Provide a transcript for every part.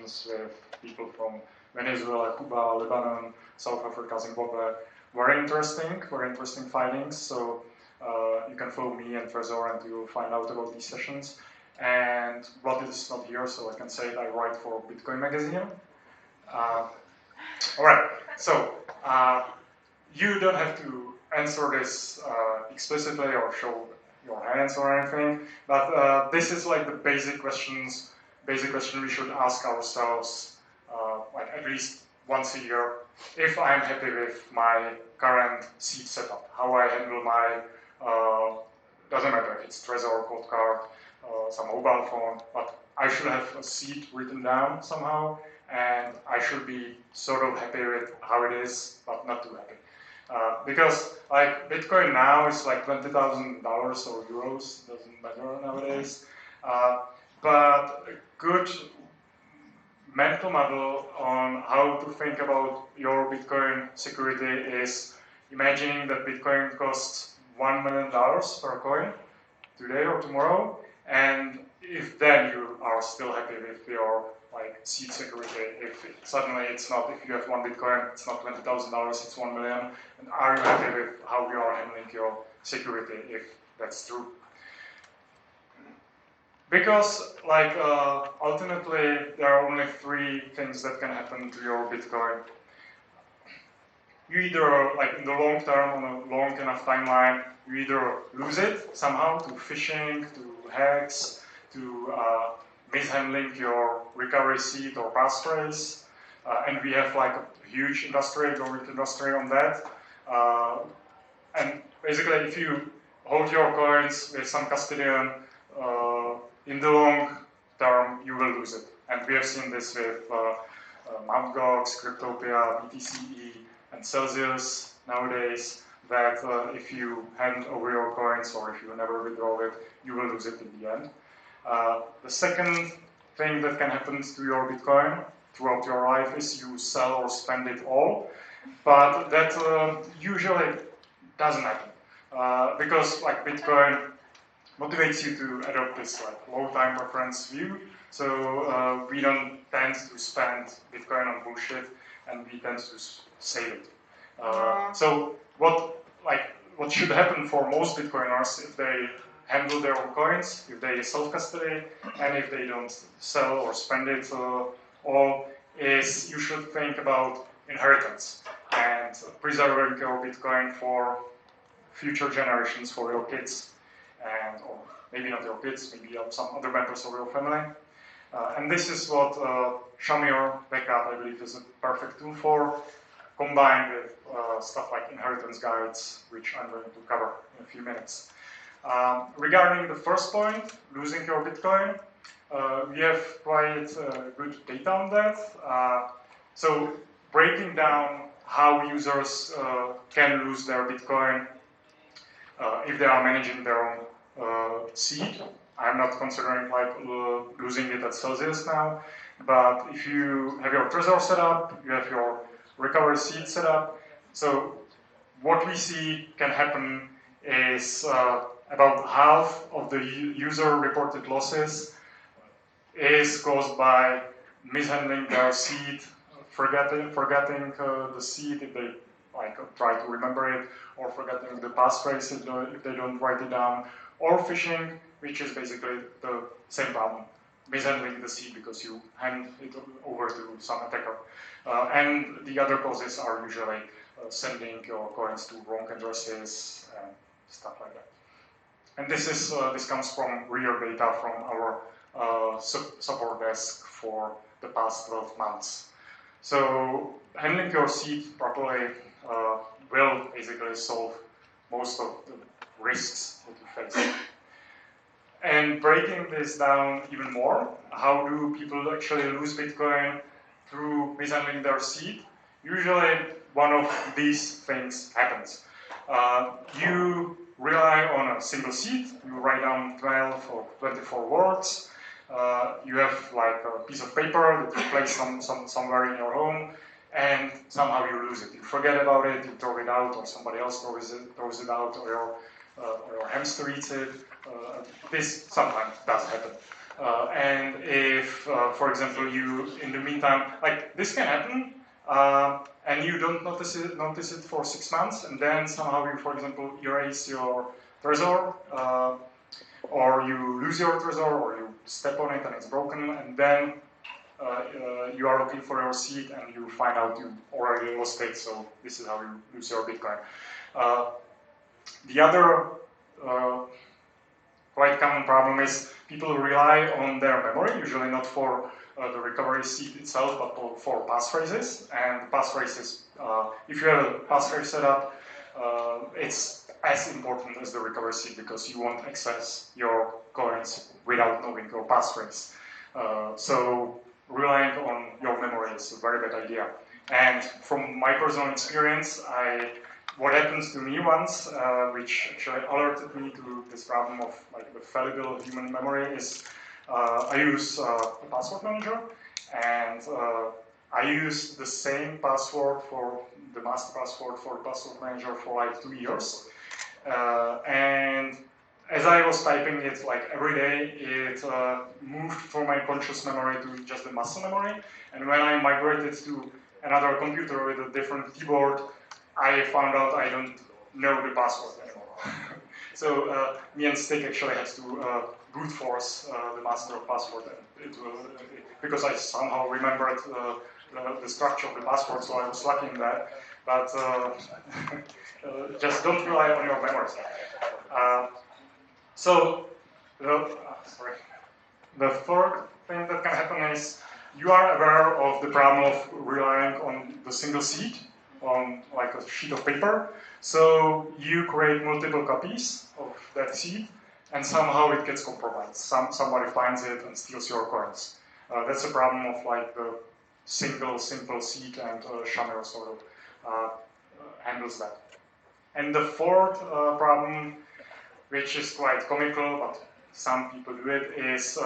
discussions with people from Venezuela, Cuba, Lebanon, South Africa, Zimbabwe. Very interesting findings. So you can follow me and Trezor and you'll find out about these sessions. And Vlad is not here, so I can say I write for Bitcoin magazine. All right, so you don't have to answer this explicitly or show your hands or anything, but this is like the basic question we should ask ourselves like at least once a year. If I'm happy with my current seed setup, how I handle my, doesn't matter if it's Trezor, cold card, some mobile phone, but I should have a seed written down somehow, and I should be sort of happy with how it is, but not too happy. Because like Bitcoin now is like $20,000 or euros, doesn't matter nowadays. But a good mental model on how to think about your Bitcoin security is imagining that Bitcoin costs $1 million per coin today or tomorrow, and if then you are still happy with your like seed security, if suddenly it's not, if you have one Bitcoin, it's not $20,000, it's 1 million, and are you happy with how you are handling your security, if that's true? Because like ultimately there are only three things that can happen to your Bitcoin. You either, like in the long term, on a long enough timeline, you either lose it somehow to phishing, to hacks, to mishandling your recovery seed or passphrase, and we have like a huge industry, growing industry on that. And basically, if you hold your coins with some custodian, in the long term, you will lose it. And we have seen this with Mt. Gox, Cryptopia, BTCE, and Celsius nowadays, that if you hand over your coins or if you never withdraw it, you will lose it in the end. The second thing that can happen to your Bitcoin throughout your life is you sell or spend it all, but that usually doesn't happen because like Bitcoin motivates you to adopt this like low time preference view. So we don't tend to spend Bitcoin on bullshit, and we tend to save it. So what should happen for most Bitcoiners if they handle their own coins, if they self-custody, and if they don't sell or spend it all, is you should think about inheritance and preserving your Bitcoin for future generations, for your kids, and or maybe not your kids, maybe some other members of your family. And this is what Shamir backup, I believe, is a perfect tool for, combined with stuff like inheritance guides, which I'm going to cover in a few minutes. Regarding the first point, losing your Bitcoin, we have quite good data on that. So breaking down how users can lose their Bitcoin if they are managing their own seed. I'm not considering like losing it at Celsius now, but if you have your Trezor set up, you have your recovery seed set up. So what we see can happen is about half of the user reported losses is caused by mishandling their seed, forgetting the seed if they like try to remember it, or forgetting the passphrase if they don't write it down, or phishing, which is basically the same problem, mishandling the seed because you hand it over to some attacker. And the other causes are usually sending your coins to wrong addresses and stuff like that. And this comes from real data from our support desk for the past 12 months. So handling your seed properly will basically solve most of the risks that you face. And breaking this down even more, how do people actually lose Bitcoin through mishandling their seed? Usually one of these things happens. You rely on a single seed, you write down 12 or 24 words, you have like a piece of paper that you place somewhere in your home, and somehow you lose it. You forget about it, you throw it out, or somebody else throws it out, or your hamster eats it. This sometimes does happen. And if, for example, you, in the meantime, like this can happen, and you don't notice it for 6 months, and then somehow you, for example, erase your treasure, or you lose your treasure, or you step on it and it's broken, and then you are looking for your seed and you find out you already lost it, so this is how you lose your Bitcoin. The other quite common problem is people rely on their memory, usually not for the recovery seed itself, but for passphrases. And passphrases, if you have a passphrase setup, it's as important as the recovery seed because you won't access your coins without knowing your passphrase. So relying on your memory is a very bad idea. And from my personal experience, what happened to me once, which actually alerted me to this problem of like the fallible human memory, is I use a password manager, and I use the same password for the master password for the password manager for like 2 years. And as I was typing it like every day, it moved from my conscious memory to just the muscle memory. And when I migrated to another computer with a different keyboard, I found out I don't know the password anymore. So me and Stick actually has to brute force the master password, and because I somehow remembered the structure of the password, so I was lucky in that. But just don't rely on your memory. So the third thing that can happen is you are aware of the problem of relying on the single seed, on like a sheet of paper. So you create multiple copies of that seed, and somehow it gets compromised. Somebody finds it and steals your coins. That's a problem of like the single simple seed, and Shamir sort of handles that. And the fourth problem, which is quite comical, but some people do it, is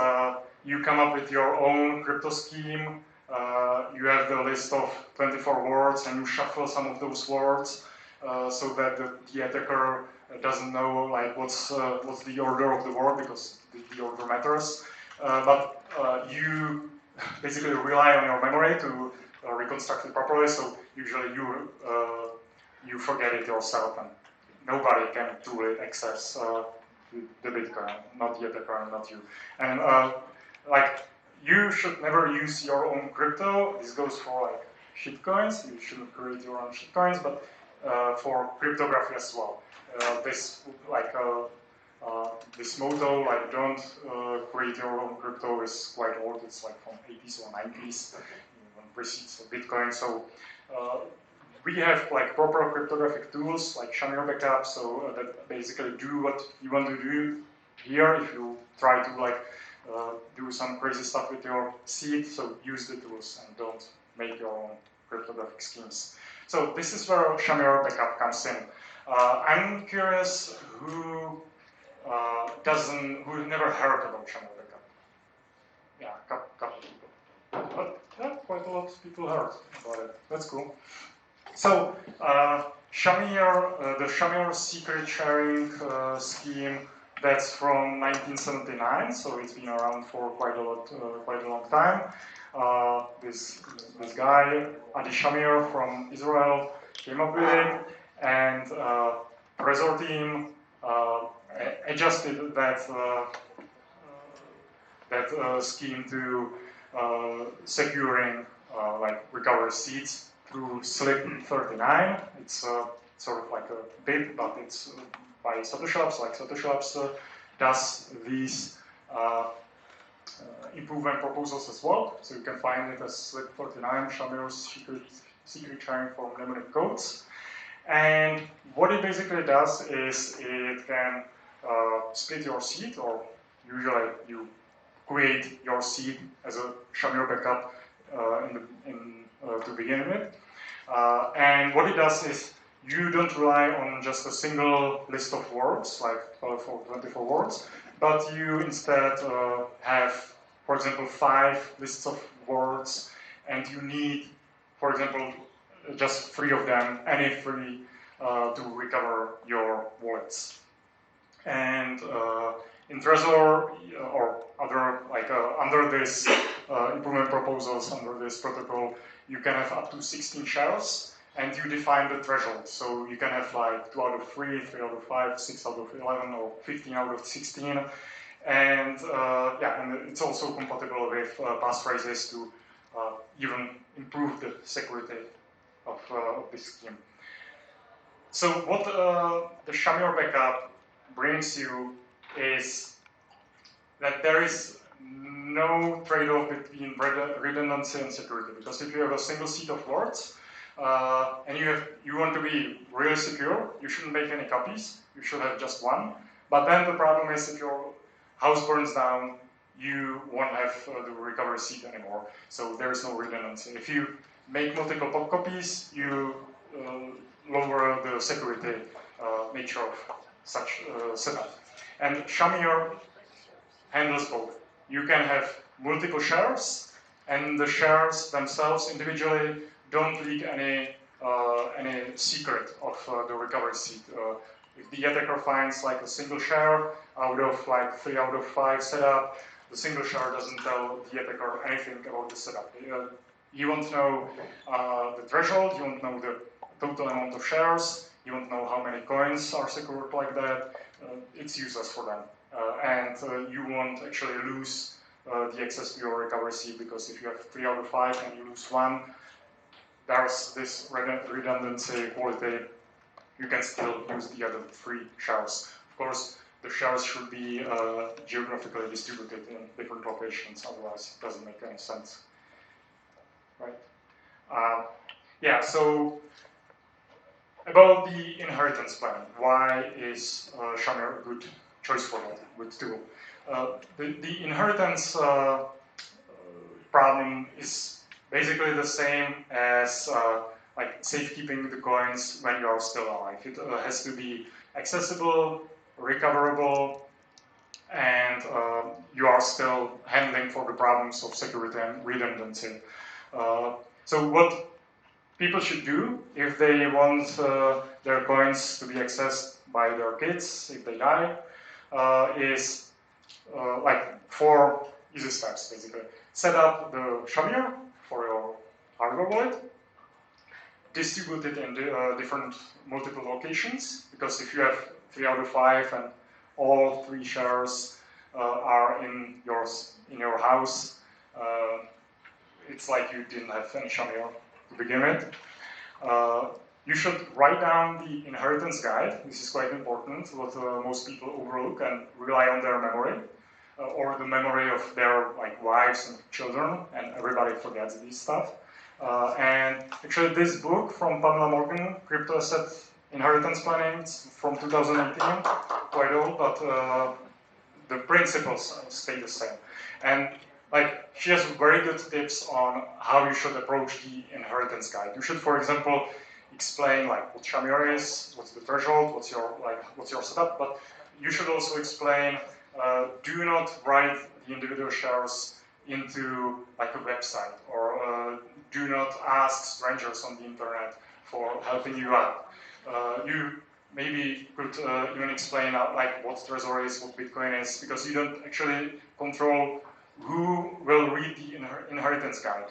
you come up with your own crypto scheme. You have the list of 24 words, and you shuffle some of those words so that the attacker doesn't know like what's the order of the word, because the order matters. But you basically rely on your memory to reconstruct it properly. So usually you forget it yourself, and nobody can truly access the Bitcoin, not the attacker, not you. And like, you should never use your own crypto. This goes for like shitcoins. You shouldn't create your own shitcoins, but for cryptography as well. This motto, like don't create your own crypto, is quite old. It's like from 80s or 90s, even precedes Bitcoin. So we have like proper cryptographic tools like Shamir backup, so that basically do what you want to do here. If you try to like do some crazy stuff with your seed, so use the tools and don't make your own cryptographic schemes. So this is where Shamir backup comes in. I'm curious who never heard about Shamir backup. Yeah, a couple people, but yeah, quite a lot of people heard about it. That's cool. So Shamir, the Shamir secret sharing scheme, that's from 1979, so it's been around for quite a long time. This guy, Adi Shamir from Israel, came up with it, and the Trezor team adjusted that scheme to securing like recovery seeds through slip 39. It's sort of like a bit, but it's by Satoshi Labs, like Satoshi Labs does these improvement proposals as well. So you can find it as slip 39, Shamir's secret sharing for mnemonic codes. And what it basically does is it can split your seed, or usually you create your seed as a Shamir backup to begin with. And what it does is you don't rely on just a single list of words, like 12 or 24 words, but you instead have, for example, 5 lists of words, and you need, for example, just 3 of them, any 3, to recover your wallets. And in Trezor, or other, like under this improvement proposals, under this protocol, you can have up to 16 shares, and you define the threshold. So you can have like 2 out of 3, 3 out of 5, 6 out of 11, or 15 out of 16. And yeah, and it's also compatible with passphrases to even improve the security of this scheme. So what the Shamir backup brings you is that there is no trade-off between redundancy and security, because if you have a single seed of words and you want to be really secure, you shouldn't make any copies. You should have just one. But then the problem is if your house burns down, you won't have the recovery seed anymore. So there is no redundancy. If you make multiple copies, you lower the security nature of such setup. And Shamir handles both. You can have multiple shares, and the shares themselves individually don't leak any secret of the recovery seed. If the attacker finds like a single share out of like 3 out of 5 setup, the single share doesn't tell the attacker anything about the setup. You won't know the threshold, you won't know the total amount of shares, you won't know how many coins are secured like that. It's useless for them. And you won't actually lose the access to your recovery seed, because if you have 3 out of 5 and you lose 1, there's this redundancy quality. You can still use the other 3 shares. Of course, the shares should be geographically distributed in different locations, otherwise it doesn't make any sense. Right? Yeah, so about the inheritance plan, why is Shamir a good choice for that, good tool? The inheritance problem is basically the same as like safekeeping the coins when you are still alive. It has to be accessible, recoverable, and you are still handling for the problems of security and redundancy. So what people should do if they want their coins to be accessed by their kids if they die is like 4 easy steps basically. Set up the Shamir for your hardware wallet, distribute it in different multiple locations, because if you have 3 out of 5 and all 3 shares are in your house, it's like you didn't have any Shamir to begin with. You should write down the inheritance guide. This is quite important, what most people overlook and rely on their memory, or the memory of their like wives and children, and everybody forgets this stuff. And actually this book from Pamela Morgan, Crypto Asset Inheritance Planning, from 2018, quite old, but the principles stay the same. And like, she has very good tips on how you should approach the inheritance guide. You should, for example, explain like what Shamir is, what's the threshold, what's your setup, but you should also explain, do not write the individual shares into like a website, or do not ask strangers on the internet for helping you out. You maybe could even explain like what Trezor is, what Bitcoin is, because you don't actually control who will read the inheritance guide.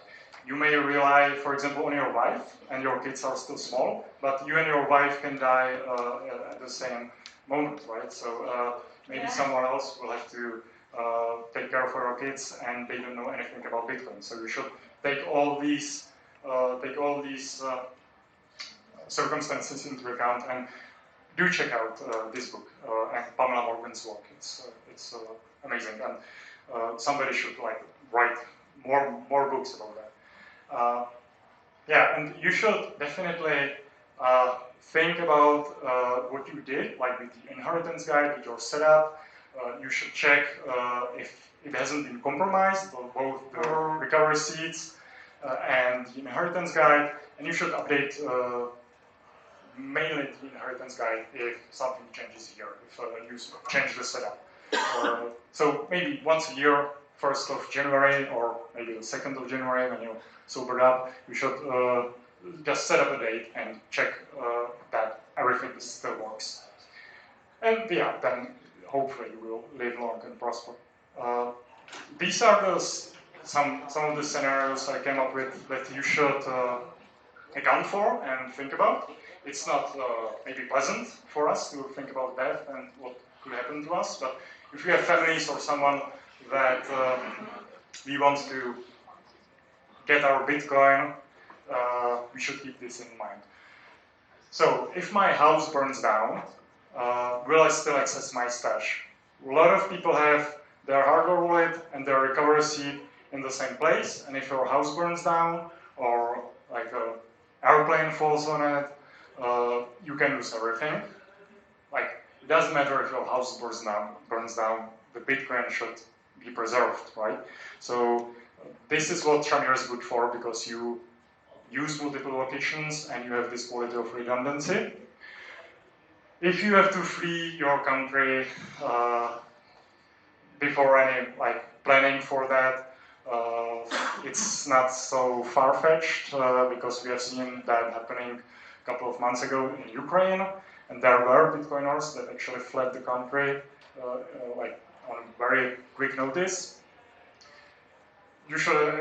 You may rely, for example, on your wife, and your kids are still small, but you and your wife can die at the same moment, right? So maybe someone else will have to take care of your kids, and they don't know anything about Bitcoin. So you should take all these circumstances into account, and do check out this book and Pamela Morgan's work. It's amazing, and somebody should like write more books about that. Yeah, and you should definitely think about what you did, like with the inheritance guide, with your setup. You should check if it hasn't been compromised, both the recovery seeds and the inheritance guide, and you should update mainly the inheritance guide if something changes here, if you change the setup. So maybe once a year, 1st of January, or maybe the 2nd of January when you sobered up, you should just set up a date and check that everything still works. And yeah, then hopefully you will live long and prosper. these are some of the scenarios I came up with that you should account for and think about. It's not maybe pleasant for us to think about death and what could happen to us, but if we have families or someone that we want to get our Bitcoin, we should keep this in mind. So, if my house burns down, will I still access my stash? A lot of people have their hardware wallet and their recovery seed in the same place, and if your house burns down, or like an airplane falls on it, you can lose everything. Like, it doesn't matter if your house burns down, the Bitcoin should be preserved, right? So this is what Shamir is good for, because you use multiple locations and you have this quality of redundancy. If you have to flee your country before any planning for that, it's not so far-fetched because we have seen that happening a couple of months ago in Ukraine, and there were Bitcoiners that actually fled the country on very quick notice. You should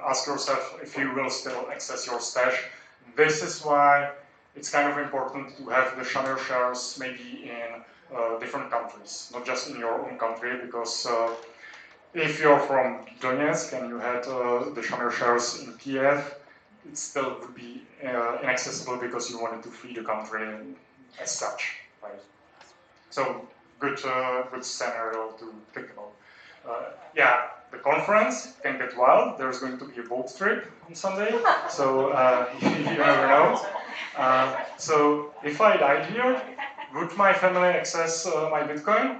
ask yourself if you will still access your stash. This is why it's kind of important to have the Shamir shares maybe in different countries, not just in your own country, because if you're from Donetsk and you had the Shamir shares in Kiev, it still would be inaccessible because you wanted to flee the country as such, right? So good scenario to think about. Yeah, the conference can get wild. There's going to be a boat trip on Sunday, so you never know. So if I died here, would my family access my Bitcoin?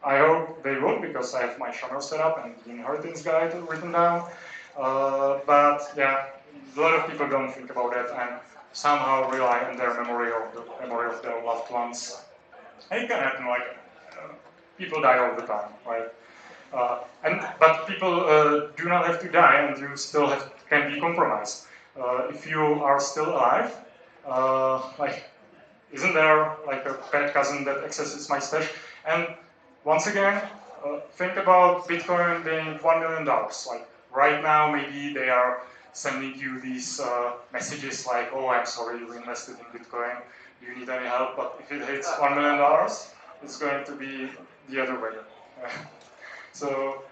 I hope they would, because I have my Shamir set up and the inheritance guide written down. But yeah, a lot of people don't think about that and somehow rely on their memory or the memory of their loved ones. And it can happen, people die all the time, right? But people do not have to die, and you still can be compromised. If you are still alive, isn't there a pet cousin that accesses my stash? And once again, think about Bitcoin being $1 million. Like right now, maybe they are sending you these messages like, "Oh, I'm sorry, you invested in Bitcoin. Do you need any help?" But if it hits $1 million, it's going to be the other way. So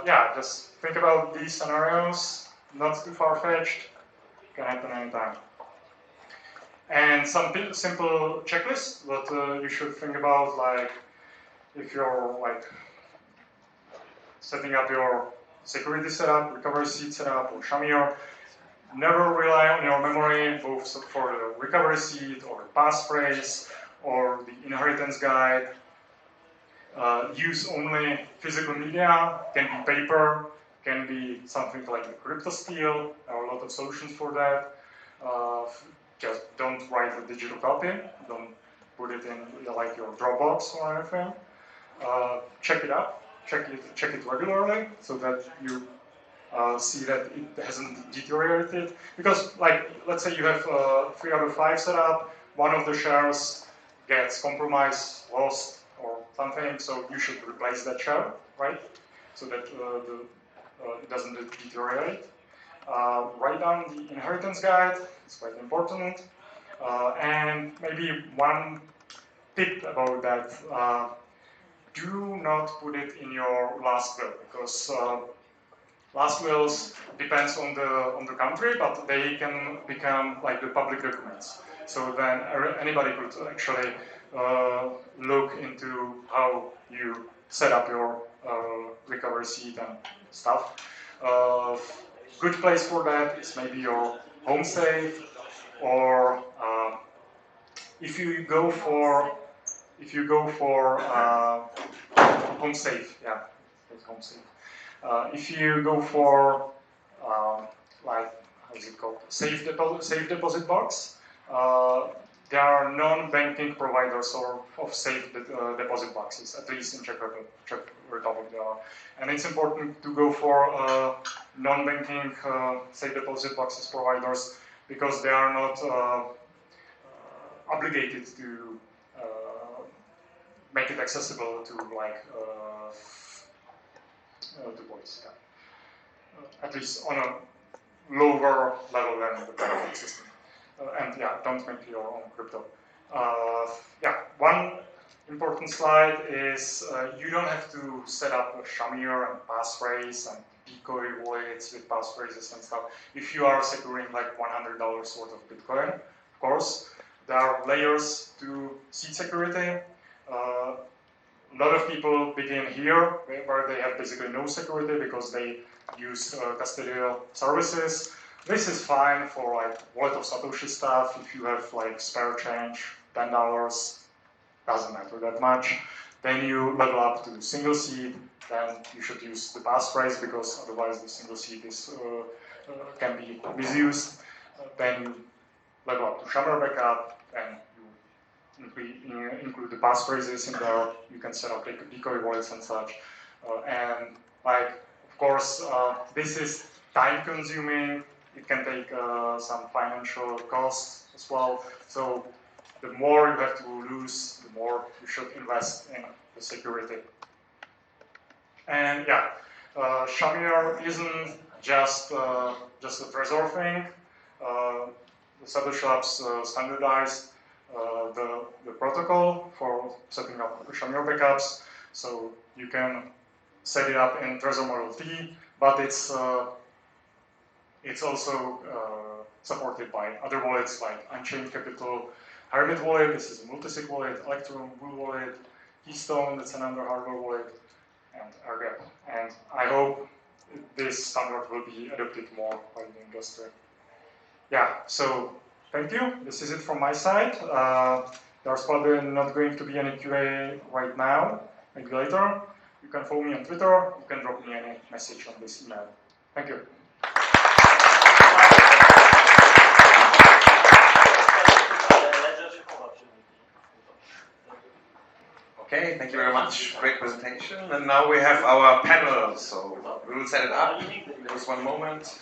yeah, just think about these scenarios, not too far-fetched, can happen anytime. And some simple checklists that you should think about, like if you're setting up your security setup, recovery seed setup, or Shamir, never rely on your memory, both for the recovery seed or the passphrase or the inheritance guide. Use only physical media, can be paper, can be something like the crypto steel. There are a lot of solutions for that. Just don't write a digital copy. Don't put it in your Dropbox or anything. Check it up. Check it regularly so that you see that it hasn't deteriorated. Because, let's say you have 3 out of 5 set up, one of the shares gets compromised, lost, or something, so you should replace that share, right? So that it doesn't deteriorate. Write down the inheritance guide, it's quite important. And maybe one tip about that, do not put it in your last will, because last wills depends on the country, but they can become the public documents. So then anybody could actually look into how you set up your recovery seed and stuff. Good place for that is maybe your home safe, or if you go for home safe, yeah, it's home safe. If you go for how is it called, safe deposit box, there are non-banking providers of safe deposit boxes, at least in Czech Republic there are. And it's important to go for non-banking safe deposit boxes providers, because they are not obligated to make it accessible to the voice. Yeah. At least on a lower level than the banking system. And yeah, don't make your own crypto. Yeah, one important slide is you don't have to set up a Shamir and passphrase and decoy wallets with passphrases and stuff. If you are securing like $100 worth of Bitcoin, of course, there are layers to seed security. A lot of people begin here where they have basically no security because they use custodial services. This is fine for like wallet of Satoshi stuff. If you have like spare change, $10, doesn't matter that much. Then you level up to single seed. Then you should use the passphrase because otherwise the single seed is can be misused. Then you level up to Shamir backup, and you include the passphrases in there. You can set up decoy wallets and such. And like, of course, this is time-consuming. It can take some financial costs as well. So the more you have to lose, the more you should invest in the security. And yeah, Shamir isn't just a Trezor thing. The Satoshi Labs standardized the protocol for setting up Shamir backups. So you can set it up in Trezor Model T, but it's also supported by other wallets like Unchained Capital, Hermit wallet. This is a multi-sig wallet, Electrum, Bull wallet, Keystone, that's another hardware wallet, and Airgap. And I hope this standard will be adopted more by the industry. Yeah, so thank you. This is it from my side. There's probably not going to be any QA right now, maybe later. You can follow me on Twitter. You can drop me any message on this email. Thank you. Okay, thank you very much. Great presentation. And now we have our panel, so we will set it up. Give us one moment.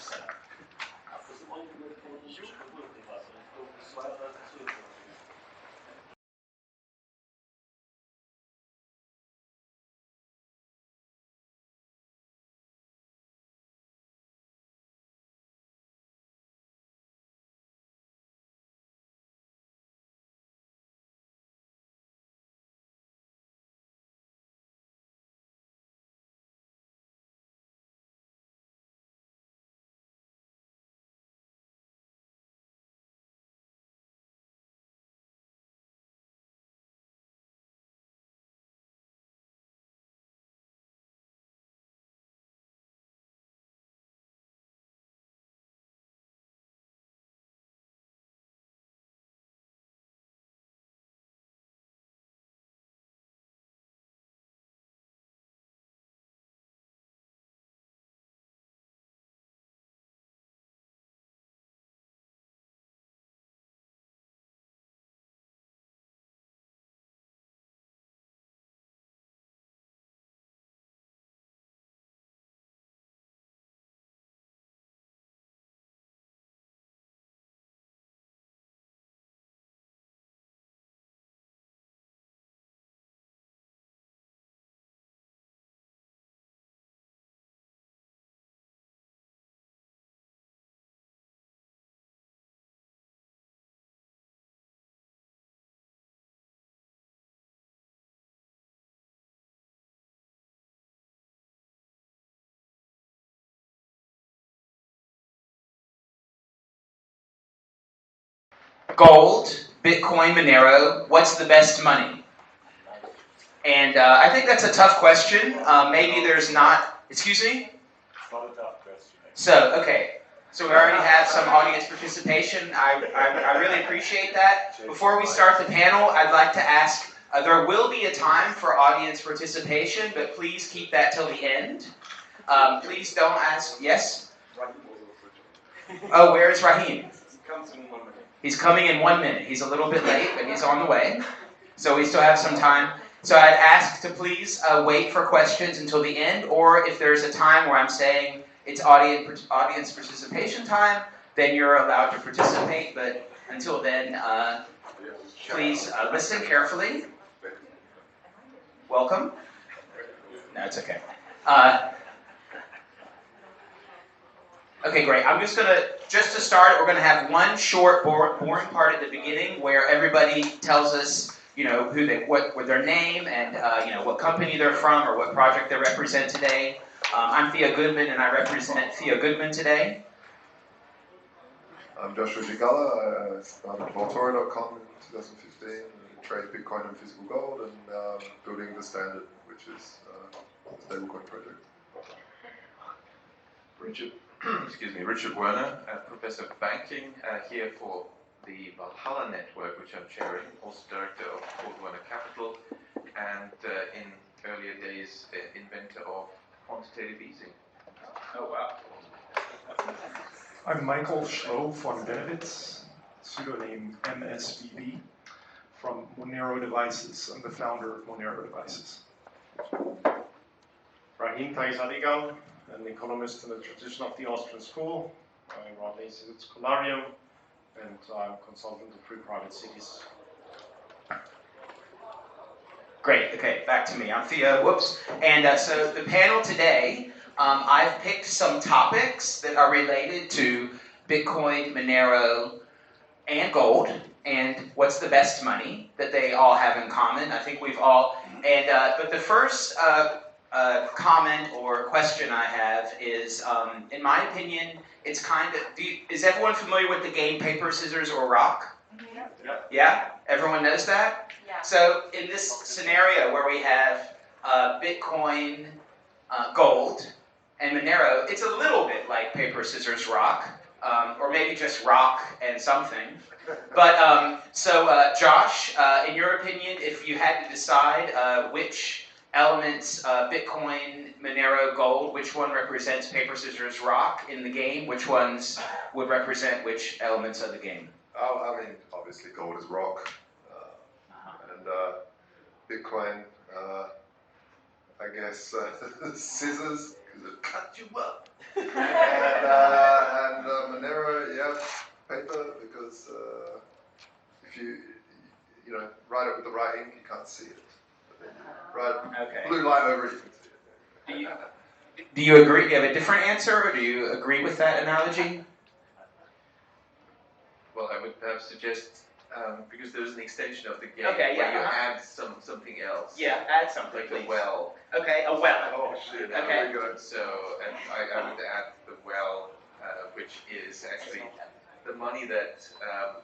Gold, Bitcoin, Monero, what's the best money? And I think that's a tough question. Maybe there's not, excuse me? It's not a tough question. So, okay. So we already have some audience participation. I really appreciate that. Before we start the panel, I'd like to ask, there will be a time for audience participation, but please keep that till the end. Please don't ask, yes? Oh, where is Rahim? He's coming in 1 minute. He's a little bit late, but he's on the way. So we still have some time. So I'd ask to please wait for questions until the end, or if there's a time where I'm saying it's audience participation time, then you're allowed to participate. But until then, please listen carefully. Welcome. No, it's okay. Okay, great. I'm just to start, we're gonna have one short, boring part at the beginning where everybody tells us, what their name and what company they're from or what project they represent today. I'm Theo Goodman, and I represent Theo Goodman today. I'm Joshua Scigala. I started Voltoro.com in 2015, trade Bitcoin and physical gold, and building the standard, which is the stablecoin project. Richard Werner, Professor of Banking, here for the Valhalla network, which I'm chairing, also director of Ford Werner Capital, and in earlier days, inventor of quantitative easing. Oh, wow. I'm Michael Schloh from Bennewitz, pseudonym MSVB, from Monero Devices. I'm the founder of Monero Devices. Rahim, Taghizadegan, an economist in the tradition of the Austrian school. I run the Institute Scholarium, and I'm consultant to 3 private cities. Great, okay, back to me. I'm Theo, whoops. And so the panel today, I've picked some topics that are related to Bitcoin, Monero, and gold, and what's the best money that they all have in common. I think we've all, but the first comment or question I have is, in my opinion, it's kind of, is everyone familiar with the game Paper, Scissors, or Rock? Yeah? Everyone knows that? Yeah. So in this scenario where we have Bitcoin, gold, and Monero, it's a little bit like Paper, Scissors, Rock, or maybe just rock and something. But Josh, in your opinion, if you had to decide which elements, Bitcoin, Monero, gold, which one represents Paper, Scissors, Rock in the game, which ones would represent which elements of the game? Oh, I mean, obviously gold is rock, and Bitcoin, I guess, scissors, because it cut you up. And Monero, yeah, paper, because if you write it with the right ink, you can't see it. But then you write blue line over it, you can see it. Do you agree? Do you have a different answer, or do you agree with that analogy? Well, I would perhaps suggest, because there's an extension of the game Okay, yeah, where you add something else. Yeah, add something, Like please. the well. Okay, a well. Oh shit, Okay. very good. So, and I would add the well, which is actually the money that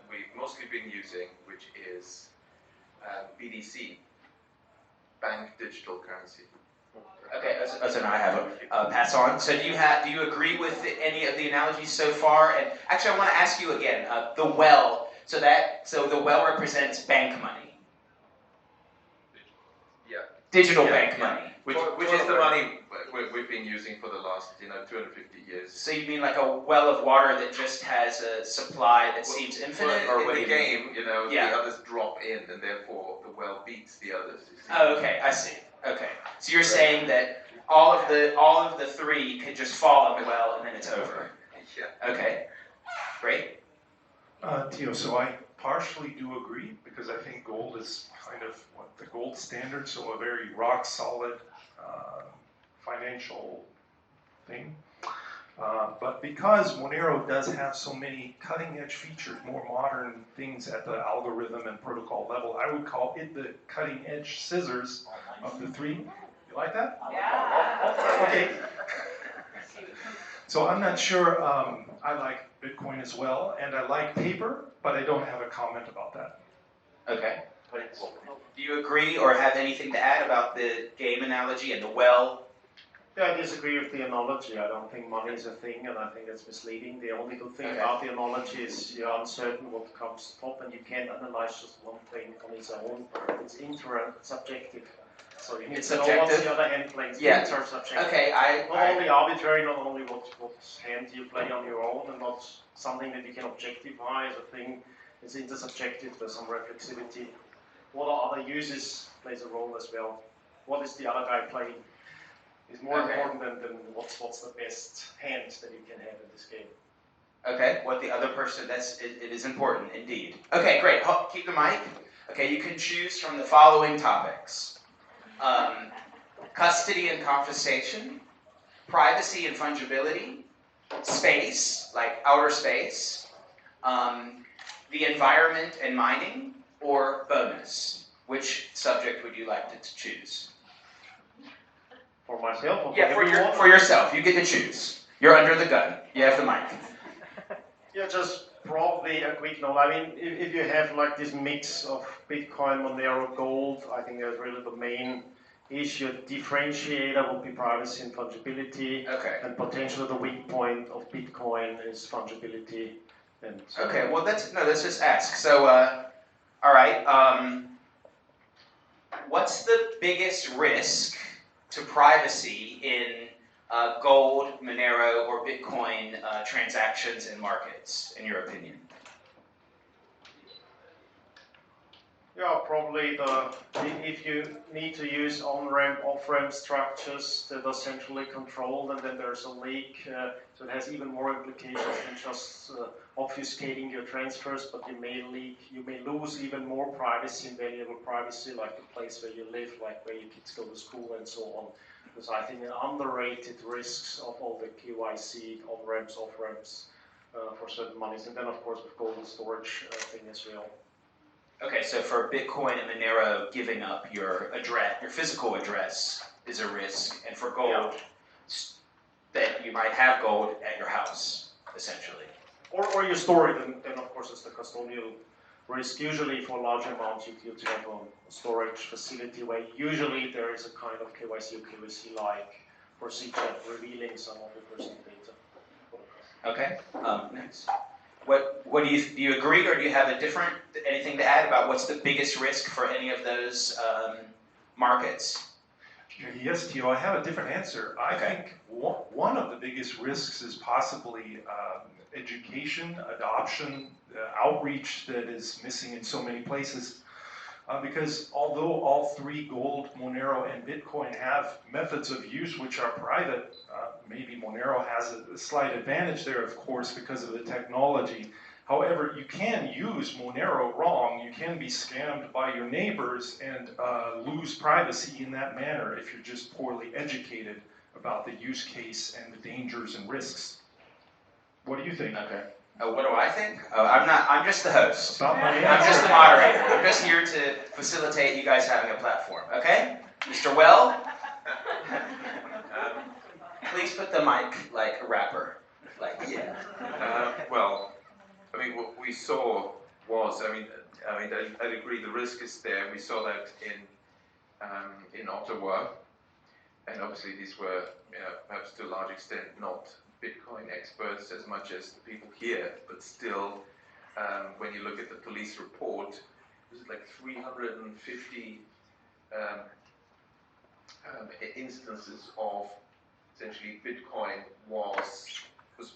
we've mostly been using, which is BDC, bank digital currency. Okay, so now I have a pass on. So do you agree with any of the analogies so far? And actually, I want to ask you again. The well. So the well represents bank money. Yeah. Digital Yeah, bank yeah. money. Which is the money we've been using for the last 250 years. So you mean like a well of water that just has a supply that seems infinite, or in what do the you mean? game, Yeah. the others drop in, and therefore the well beats the others. You see? Oh, okay, I see. Okay, so you're saying that all of the 3 could just fall in the well and then it's over. Yeah. Okay, great. Theo, so I partially do agree, because I think gold is kind of the gold standard, so a very rock solid financial thing. But because Monero does have so many cutting edge features, more modern things at the algorithm and protocol level, I would call it the cutting edge scissors of the 3. You like that? Yeah. Okay. So I'm not sure, I like Bitcoin as well, and I like paper, but I don't have a comment about that. Okay. Do you agree or have anything to add about the game analogy and the well? Yeah, I disagree with the analogy. I don't think money is a thing, and I think it's misleading. The only good thing about the analogy is you're uncertain what comes top, and you can't analyze just one thing on its own. It's intersubjective. So you need It's to know what's subjective? the other hand plays. Yeah. Intersubjective. Okay, Not only arbitrary, not only what hand you play on your own, and not something that you can objectify as a thing. It's intersubjective, there's some reflexivity. What are other uses plays a role as well. What is the other guy playing is more important than what's the best hand that you can have in this game. Okay, what the other person, it is important indeed. Okay, great, keep the mic. Okay, you can choose from the following topics. Custody and confiscation, privacy and fungibility, space, like outer space, the environment and mining, or bonus? Which subject would you like to choose? For myself or Yeah, everyone? for yourself. You get to choose. You're under the gun. You have the mic. Yeah, just probably a quick note. I mean, if you have like this mix of Bitcoin, Monero, gold, I think that's really the main issue. Differentiator would be privacy and fungibility. Okay. And potentially the weak point of Bitcoin is fungibility. And so Okay, well, let's just ask. So, all right, what's the biggest risk to privacy in gold, Monero, or Bitcoin transactions and markets, in your opinion? yeah, probably if you need to use on-ramp, off-ramp structures that are centrally controlled, and then there's a leak, so it has even more implications than just obfuscating your transfers, but you may lose even more privacy and valuable privacy, like the place where you live, like where your kids go to school and so on. Because I think the underrated risks of all the KYC on-ramps, off-ramps for certain monies, and then of course with gold storage thing as well. Okay, so for Bitcoin and Monero, giving up your address, your physical address, is a risk, and for gold, that you might have gold at your house, essentially. Or you store it, and then of course it's the custodial risk. Usually for large amounts you have a storage facility where usually there is a kind of KYC or KYC-like procedure revealing some of the personal data. Okay, next. What do you agree, or do you have anything to add about what's the biggest risk for any of those markets? Yes, Theo, I have a different answer. I think one of the biggest risks is possibly education, adoption, outreach that is missing in so many places. Because although all three, gold, Monero, and Bitcoin, have methods of use which are private, maybe Monero has a slight advantage there, of course, because of the technology. However, you can use Monero wrong. You can be scammed by your neighbors and lose privacy in that manner if you're just poorly educated about the use case and the dangers and risks. What do you think? Okay. What do I think? I'm just the host. I'm just the moderator. I'm just here to facilitate you guys having a platform. Okay? Mr. Well? Please put the mic like a rapper. Like, yeah. Well, I mean, what we saw was, I'd agree the risk is there. We saw that in Ottawa, and obviously these were, perhaps to a large extent, not Bitcoin experts as much as the people here, but still, when you look at the police report, it was like 350 instances of essentially Bitcoin was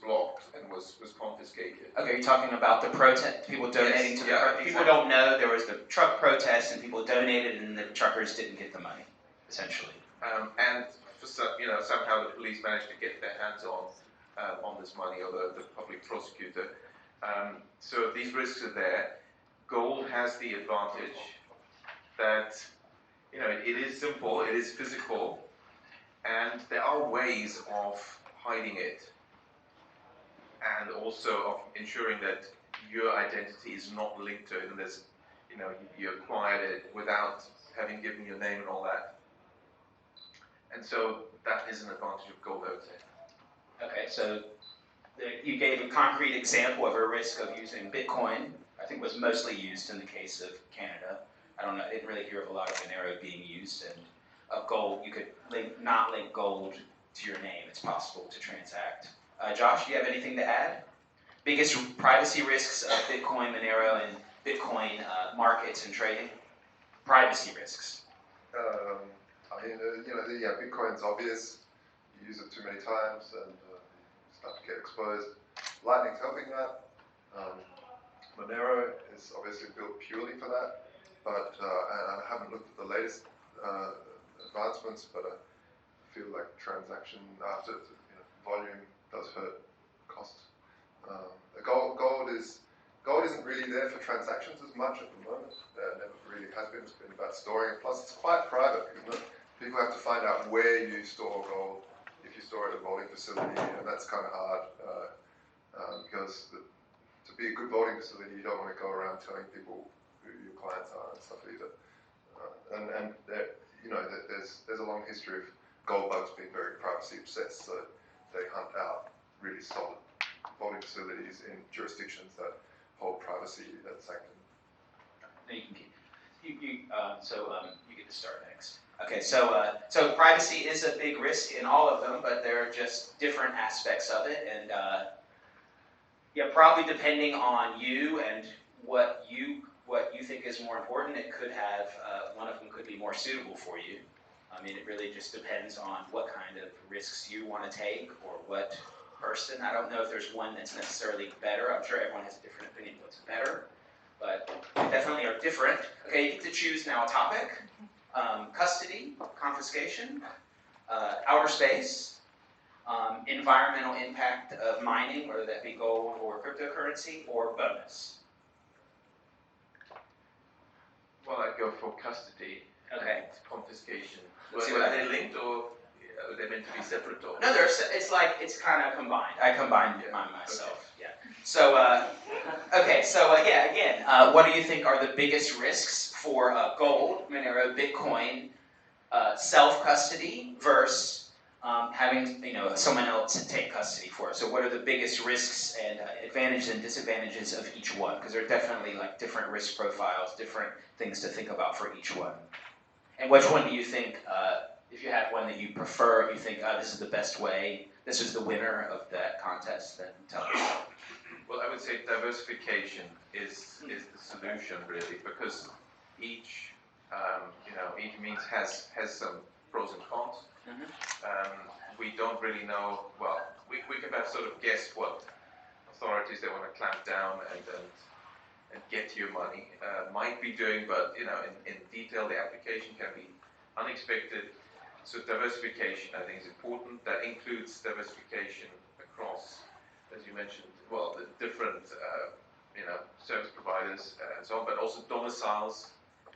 blocked and was confiscated. Okay, you're talking about the protest, people donating to the exactly. People don't know there was the truck protest and people donated and the truckers didn't get the money, essentially. And for somehow the police managed to get their hands on this money, or the public prosecutor. So these risks are there. Gold has the advantage that it is simple, it is physical, and there are ways of hiding it, and also of ensuring that your identity is not linked to it, and there's, you acquired it without having given your name and all that. And so that is an advantage of gold, I would say. Okay, so you gave a concrete example of a risk of using Bitcoin. I think was mostly used in the case of Canada. I didn't really hear of a lot of Monero being used, and of gold, you could not link gold to your name. It's possible to transact. Josh, do you have anything to add? Biggest privacy risks of Bitcoin, Monero, and Bitcoin markets and trading? Privacy risks. Bitcoin's obvious. You use it too many times and you start to get exposed. Lightning's helping that. Monero is obviously built purely for that, but and I haven't looked at the latest advancements, but I feel like transaction after volume does hurt cost. Gold isn't really there for transactions as much at the moment. Never really has been. It's been about storing it. Plus, it's quite private, isn't it? People have to find out where you store gold. If you store it at a vaulting facility, and that's kind of hard. because to be a good voting facility, you don't want to go around telling people who your clients are and stuff either. And you know, there's a long history of gold bugs being very privacy obsessed, so they hunt out really solid voting facilities in jurisdictions that hold privacy at sanctum. No, you can keep. You get to start next. Okay, so privacy is a big risk in all of them, but there are just different aspects of it, and yeah, probably depending on you and what you think is more important, it could have one of them could be more suitable for you. I mean, it really just depends on what kind of risks you want to take or what person. I don't know if there's one that's necessarily better. I'm sure everyone has a different opinion of what's better, but they definitely are different. Okay, you get to choose now a topic. Custody, confiscation, outer space, environmental impact of mining, whether that be gold or cryptocurrency, or bonus. Well, I'd go for custody. Okay. And confiscation. Let's see Were what they linked, or are they meant to be separate? Or? No, it's kind of combined. I combined mine myself. Okay. Yeah. So okay. So yeah. Again, what do you think are the biggest risks for gold, Monero, Bitcoin, self-custody versus having someone else take custody for it? So what are the biggest risks and advantages and disadvantages of each one? Because there are definitely like different risk profiles, different things to think about for each one. And which one do you think, if you have one that you prefer, you think, this is the best way, this is the winner of that contest, then tell us. Well, I would say diversification is the solution, really, because each each means has some pros and cons. Mm-hmm. We don't really know. Well, we can perhaps sort of guess what authorities they want to clamp down and get your money might be doing, but in detail, the application can be unexpected. So diversification, I think, is important. That includes diversification across, as you mentioned, well, the different service providers and so on, but also domiciles,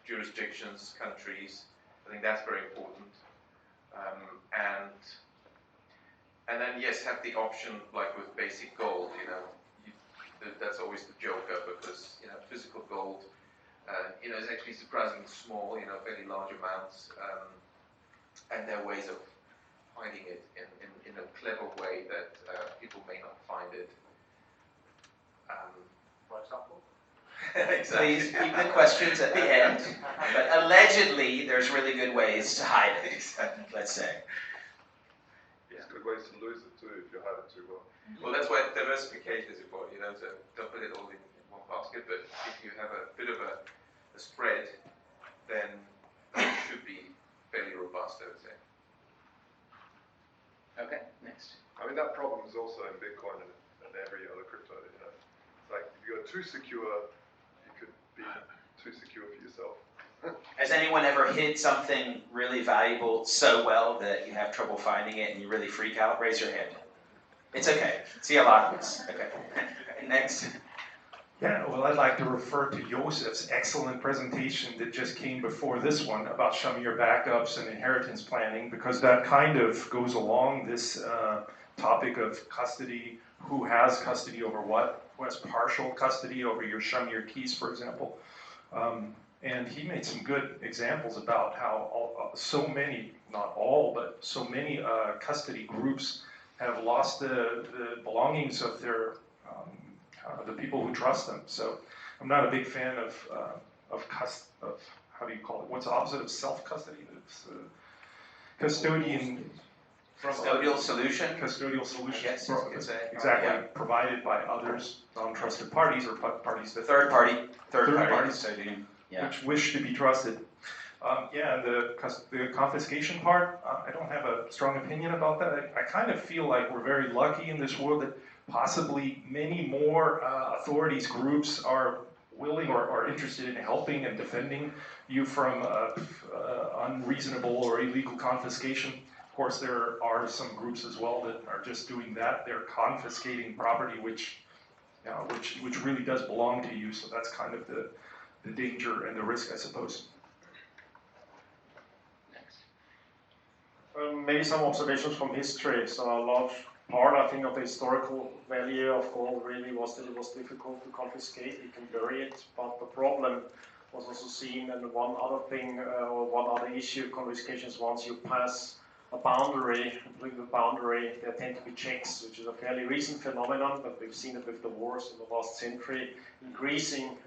jurisdictions, countries. I think that's very important. And then yes, have the option like with basic gold. That's always the joker, because physical gold is actually surprisingly small. Fairly large amounts, and there are ways of hiding it in a clever way that people may not find it. For example? Exactly. Please keep the questions at the end. But allegedly, there's really good ways to hide it. Exactly. Let's say. There's good ways to lose it too if you hide it too well. Well, that's why diversification is important. So don't put it all in one basket. But if you have a bit of a spread, then it should be fairly robust, I would say. Okay, next. I mean, that problem is also in Bitcoin and every other crypto. It's like if you're too secure, you could be too secure for yourself. Has anyone ever hid something really valuable so well that you have trouble finding it and you really freak out? Raise your hand. It's okay. See a lot of this. Okay. Next. Yeah, well, I'd like to refer to Josef's excellent presentation that just came before this one about Shamir backups and inheritance planning, because that kind of goes along this topic of custody, who has custody over what, who has partial custody over your Shamir keys, for example. And he made some good examples about how so many, not all, but so many custody groups have lost the belongings of their the people who trust them. So I'm not a big fan of how do you call it? What's the opposite of self-custody? It's custodian. Custodial solution? Custodial solution. Yes, you could say. Exactly. Yeah. Provided by others, non-trusted parties, or parties that Third party parties custodian. Yeah. which wish to be trusted. And the confiscation part, I don't have a strong opinion about that. I kind of feel like we're very lucky in this world that possibly many more authorities, groups are willing or are interested in helping and defending you from unreasonable or illegal confiscation. Of course, there are some groups as well that are just doing that. They're confiscating property which really does belong to you. So that's kind of the danger and the risk, I suppose. Maybe some observations from history. So a large part, I think, of the historical value of gold really was that it was difficult to confiscate. You can bury it, but the problem was also seen, and one other thing, or one other issue of confiscation is once you pass a boundary, a political boundary, there tend to be checks, which is a fairly recent phenomenon, but we've seen it with the wars in the last century increasing,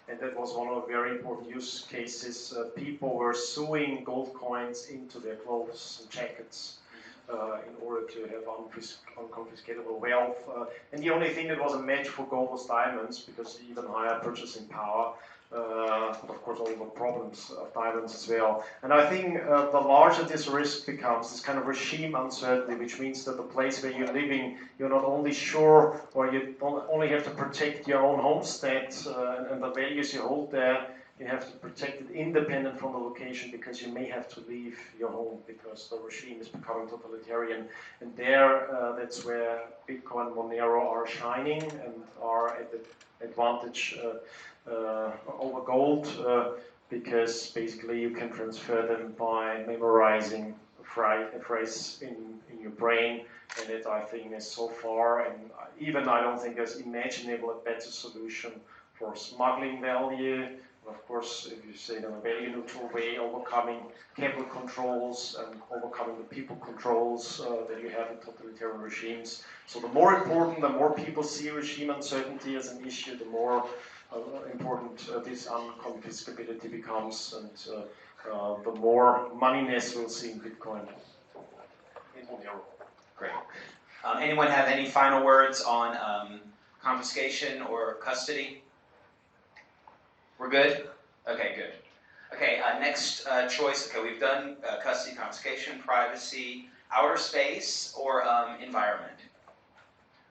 and that was one of the very important use cases. People were sewing gold coins into their clothes and jackets in order to have unconfiscatable wealth. And the only thing that was a match for gold was diamonds, because even higher purchasing power. But of course all the problems of diamonds as well. And I think the larger this risk becomes, this kind of regime uncertainty, which means that the place where you're living, you're not only sure, or you don't only have to protect your own homestead and the values you hold there, you have to protect it independent from the location, because you may have to leave your home because the regime is becoming totalitarian. And there, that's where Bitcoin and Monero are shining and are at the advantage over gold, because basically you can transfer them by memorizing a phrase in your brain, and it, I think, is so far, and even I don't think there's imaginable a better solution for smuggling value. Of course, if you say it in a value neutral way, overcoming capital controls and overcoming the people controls that you have in totalitarian regimes. So the more important, the more people see regime uncertainty as an issue, the more important this unconfiscability becomes, and the more moneyness we'll see in Bitcoin. Great. Anyone have any final words on confiscation or custody? We're good? Okay, good. Okay, next choice. Okay, we've done custody, confiscation, privacy, outer space, or environment.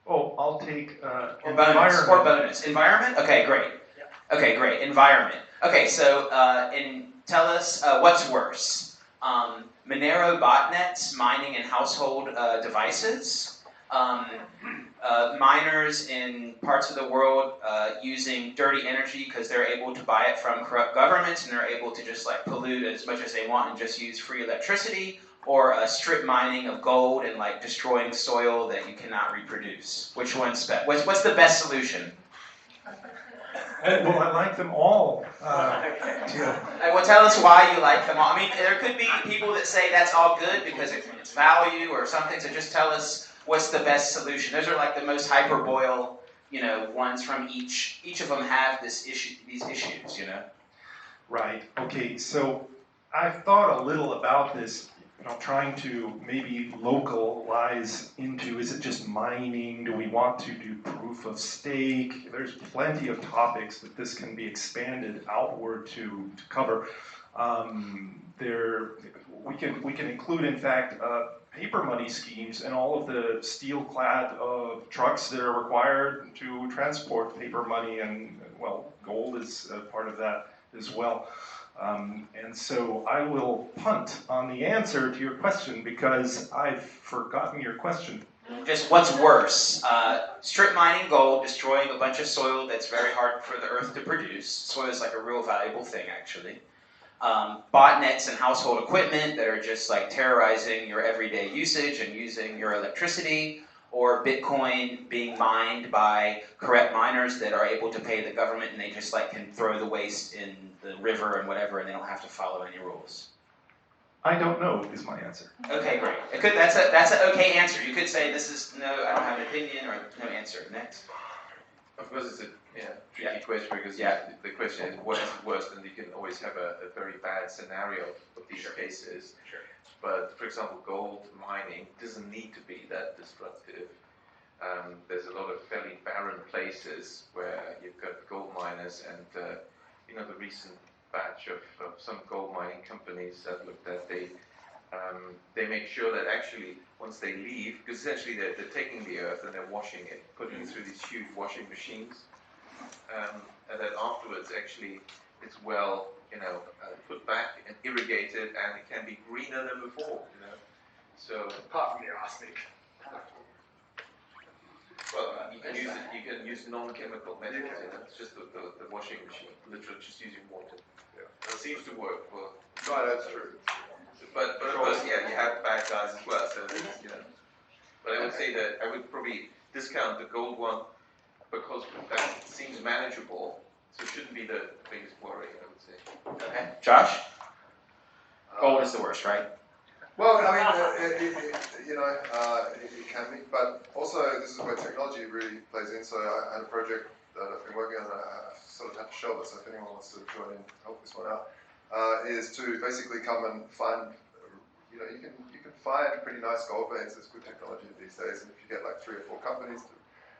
Oh, I'll take Or bonus. Or bonus. Environment? Okay, great. Okay, great. Environment. Okay, so tell us what's worse. Monero botnets mining in household devices. Miners in parts of the world using dirty energy because they're able to buy it from corrupt governments, and they're able to just like pollute as much as they want and just use free electricity, or strip mining of gold and like destroying soil that you cannot reproduce. Which one's best? What's the best solution? Well, I like them all. Well, tell us why you like them all. I mean, there could be people that say that's all good because it's value or something. So just tell us what's the best solution. Those are like the most hyperboil, ones from each. Each of them have these issues, Right. Okay. So I've thought a little about this. Trying to maybe localize into, is it just mining? Do we want to do proof of stake? There's plenty of topics that this can be expanded outward to cover. We can include, in fact, paper money schemes and all of the steel-clad trucks that are required to transport paper money, and well, gold is part of that as well. And so I will punt on the answer to your question because I've forgotten your question. Just what's worse? Strip mining gold, destroying a bunch of soil that's very hard for the earth to produce. Soil is like a real valuable thing, actually. Botnets and household equipment that are just like terrorizing your everyday usage and using your electricity. Or Bitcoin being mined by corrupt miners that are able to pay the government, and they just like can throw the waste in the river and whatever, and they don't have to follow any rules. I don't know is my answer. Okay, great. That's an okay answer. You could say this is no, I don't have an opinion, or no answer. Next. Of course, it's a tricky question because the question is what is worse, and you can always have a very bad scenario of these cases. Sure. But for example, gold mining doesn't need to be that destructive. There's a lot of fairly barren places where you've got gold miners, and the recent batch of some gold mining companies I've looked at, they make sure that actually once they leave, because essentially they're taking the earth and they're washing it, putting it through these huge washing machines, and then afterwards actually it's well put back and irrigated, and it can be greener than before. So apart from the arsenic. Well, you can use non-chemical methods. It's just the washing machine, literally just using water. Yeah. It seems to work for. No, that's true. But of course, you have bad guys as well. So But I would say that I would probably discount the gold one because that seems manageable, so it shouldn't be the biggest worry, I would say. Okay, Josh? Gold is the worst, right? Well, I mean, it can be, but also this is where technology really plays in. So I had a project that I've been working on, I sort of had to shelve it, so if anyone wants to join in, help this one out, is to basically come and find, you can find pretty nice gold veins. There's good technology these days, and if you get like 3 or 4 companies to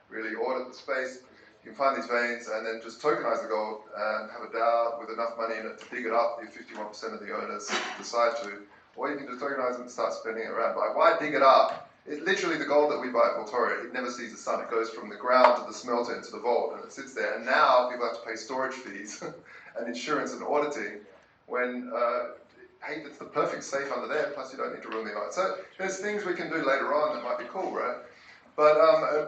really audit the space, you can find these veins and then just tokenize the gold and have a DAO with enough money in it to dig it up if 51% of the owners decide to. Or you can just tokenize it and start spending it around. But why dig it up? Literally the gold that we buy at Voltoria, it never sees the sun. It goes from the ground to the smelter into the vault and it sits there. And now people have to pay storage fees and insurance and auditing when, hey, it's the perfect safe under there, plus you don't need to ruin the night. So there's things we can do later on that might be cool, right? But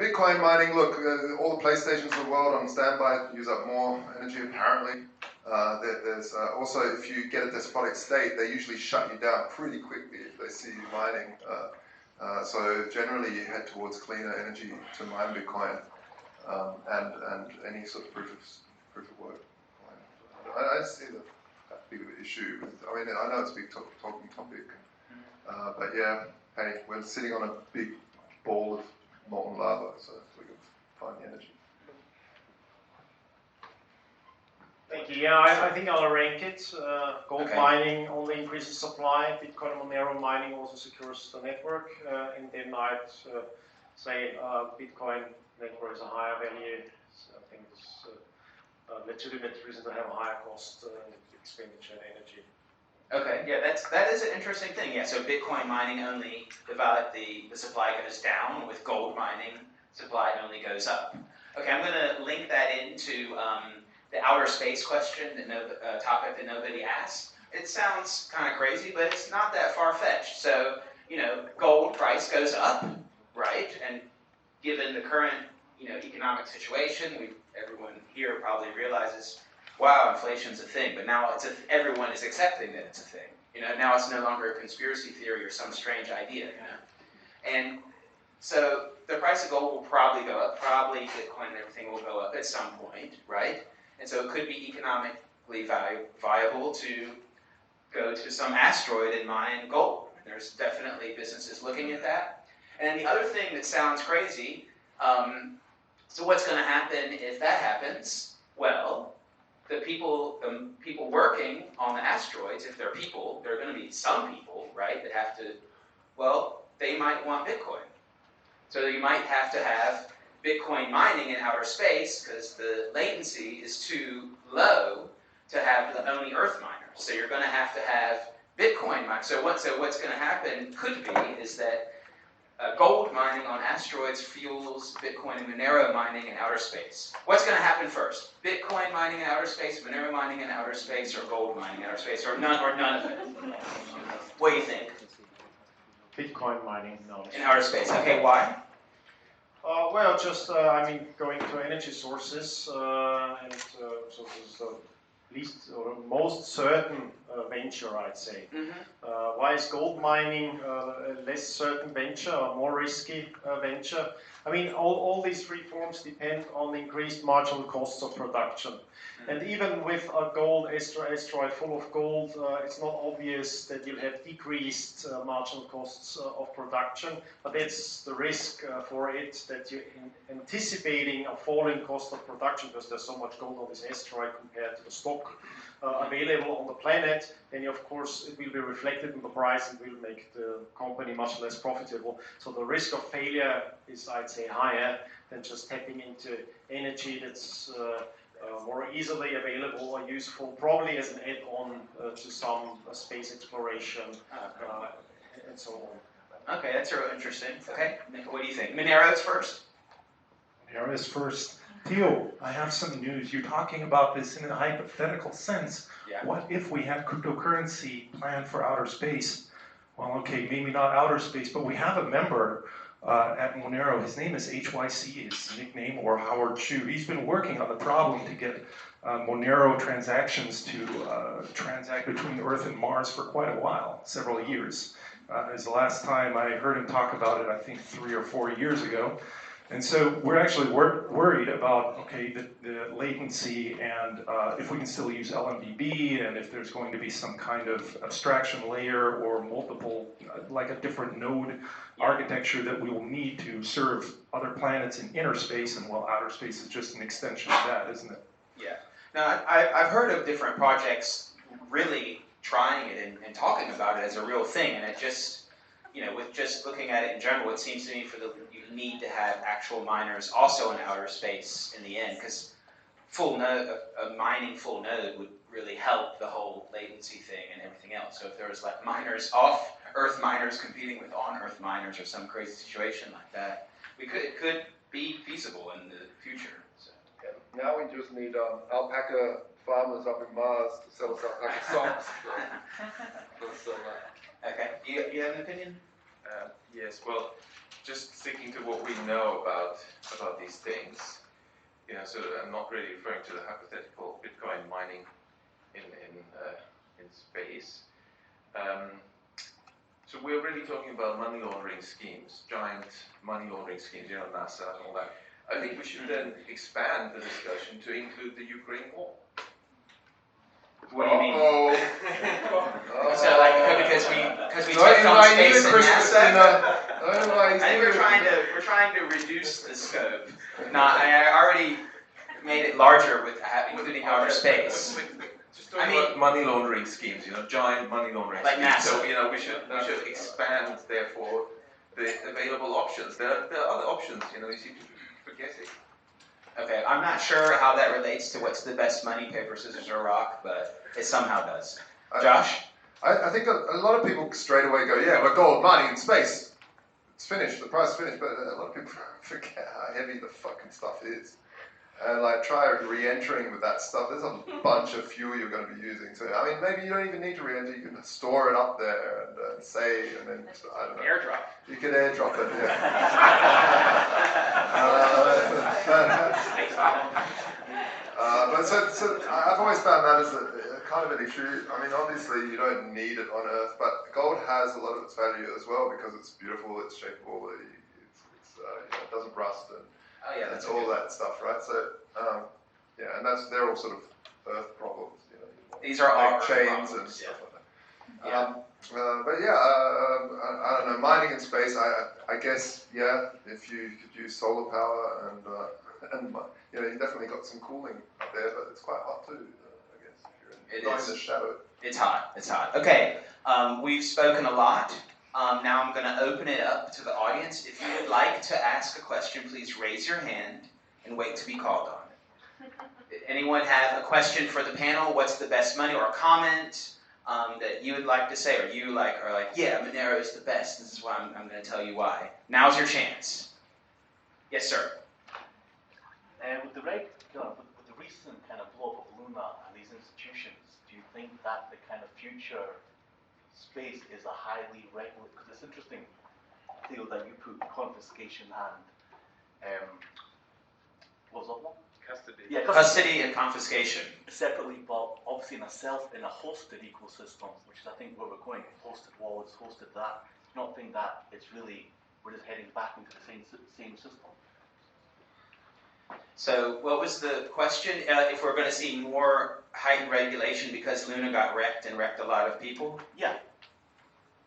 Bitcoin mining, look, all the PlayStations of the world on standby use up more energy apparently. There's also, if you get a despotic state, they usually shut you down pretty quickly if they see you mining. So generally you head towards cleaner energy to mine Bitcoin and any sort of proof of work. I don't see that big of an issue. I mean, I know it's a big talking topic, but yeah, hey, we're sitting on a big ball of molten lava, so we can find the energy. Thank you. Yeah, I think I'll rank it. Gold mining only increases supply. Bitcoin and Monero mining also secures the network. And then I'd say Bitcoin network is a higher value. So I think it's a legitimate reason to have a higher cost expenditure and energy. Okay, yeah, that is an interesting thing. Yeah, so Bitcoin mining only, the supply goes down. With gold mining, supply only goes up. Okay, I'm going to link that into the outer space question, topic that nobody asked. It sounds kind of crazy, but it's not that far-fetched. So, gold price goes up, right? And given the current, economic situation, everyone here probably realizes, wow, inflation's a thing, but now everyone is accepting that it's a thing. Now it's no longer a conspiracy theory or some strange idea. And so the price of gold will probably go up. Probably Bitcoin and everything will go up at some point, right? And so it could be economically viable to go to some asteroid and mine gold. There's definitely businesses looking at that. And the other thing that sounds crazy, so what's going to happen if that happens? Well, the people working on the asteroids, if they're people, there are going to be some people, right, that have to, well, they might want Bitcoin. So you might have to have Bitcoin mining in outer space because the latency is too low to have the only Earth miners. So you're going to have Bitcoin mining. So what's going to happen could be is that gold mining on asteroids fuels Bitcoin and Monero mining in outer space. What's going to happen first? Bitcoin mining in outer space, Monero mining in outer space, or gold mining in outer space, or none of it? What do you think? Bitcoin mining in outer space. Okay, why? Well, just going to energy sources, and so this is the least or most certain venture, I'd say. Mm-hmm. Why is gold mining a less certain venture, a more risky venture? I mean, all these three forms depend on increased marginal costs of production. And even with a gold asteroid full of gold, it's not obvious that you'll have decreased marginal costs of production, but that's the risk for it, that you're anticipating a falling cost of production because there's so much gold on this asteroid compared to the stock available on the planet. Then of course it will be reflected in the price and will make the company much less profitable. So the risk of failure is, I'd say, higher than just tapping into energy that's more easily available or useful, probably as an add-on to some space exploration and so on. Okay, that's really interesting. Okay, what do you think? Monero's first? Monero is first. Theo, I have some news. You're talking about this in a hypothetical sense. Yeah. What if we have cryptocurrency planned for outer space? Well, okay, maybe not outer space, but we have a member at Monero. His name is HYC, his nickname, or Howard Chu. He's been working on the problem to get Monero transactions to transact between Earth and Mars for quite a while, several years. is the last time I heard him talk about it, I think 3 or 4 years ago. And so we're actually worried about, okay, the latency and if we can still use LMDB and if there's going to be some kind of abstraction layer or multiple, like a different node architecture that we will need to serve other planets in inner space, and well, outer space is just an extension of that, isn't it? Yeah. Now, I've heard of different projects really trying it and talking about it as a real thing, and it just, you know, with just looking at it in general, it seems to me you need to have actual miners also in outer space in the end, because a mining full node would really help the whole latency thing and everything else. So if there was like miners, off-Earth miners competing with on-Earth miners or some crazy situation like that, it could be feasible in the future. So. Yeah. Now we just need alpaca farmers up in Mars to sell us alpaca socks. So, Okay, you have an opinion? Yes, well, just sticking to what we know about these things, you know, so I'm not really referring to the hypothetical Bitcoin mining in space. So we're really talking about money laundering schemes, giant money laundering schemes, you know, NASA and all that. I think we should then expand the discussion to include the Ukraine war. What do you mean? Oh. So like because we touched on space and NASA. I think we're trying to reduce the scope. I already made it larger with including outer space. Just talking about money laundering schemes, you know, giant money laundering like schemes. NASA. So you know, we should expand therefore the available options. There are other options, you know, you seem to be forgetting. Okay, I'm not sure how that relates to what's the best money, paper, scissors, or rock, but it somehow does. Josh? I think a lot of people straight away go, yeah, we're gold mining in space. It's finished, the price is finished, but a lot of people forget how heavy the fucking stuff is. And like try re-entering with that stuff. There's a bunch of fuel you're going to be using. So I mean, maybe you don't even need to re-enter. You can store it up there and save, and then I don't know. Airdrop. You can airdrop it, yeah. But so I've always found that as a kind of an issue. I mean, obviously you don't need it on Earth, but gold has a lot of its value as well because it's beautiful, it's shapeable, it doesn't rust, and that's all that stuff, right? So yeah, and they're all sort of Earth problems, you know. These are all chains and stuff like that. But yeah, I don't know. Mining in space, I guess, yeah. If you could use solar power and you know, you definitely got some cooling up there, but it's quite hot too. I guess if you're in the shadow. It's hot. It's hot. Okay, we've spoken a lot. Now I'm going to open it up to the audience. If you would like to ask a question, please raise your hand and wait to be called on. Anyone have a question for the panel? What's the best money, or a comment that you would like to say, or you are like, yeah, Monero is the best. This is why I'm going to tell you why. Now's your chance. Yes, sir. With the recent kind of blow up of Luna and these institutions, do you think that the kind of future space is a highly regulated? Because it's interesting, Theo, that you put confiscation and what was that one? Custody. Yeah, Custody and confiscation. Separately, but obviously in a hosted ecosystem, which is I think where we're going. Hosted wallets, hosted that. Do you not think that it's really we're just heading back into the same system? So what was the question? If we're going to see more heightened regulation because Luna got wrecked and wrecked a lot of people? Yeah.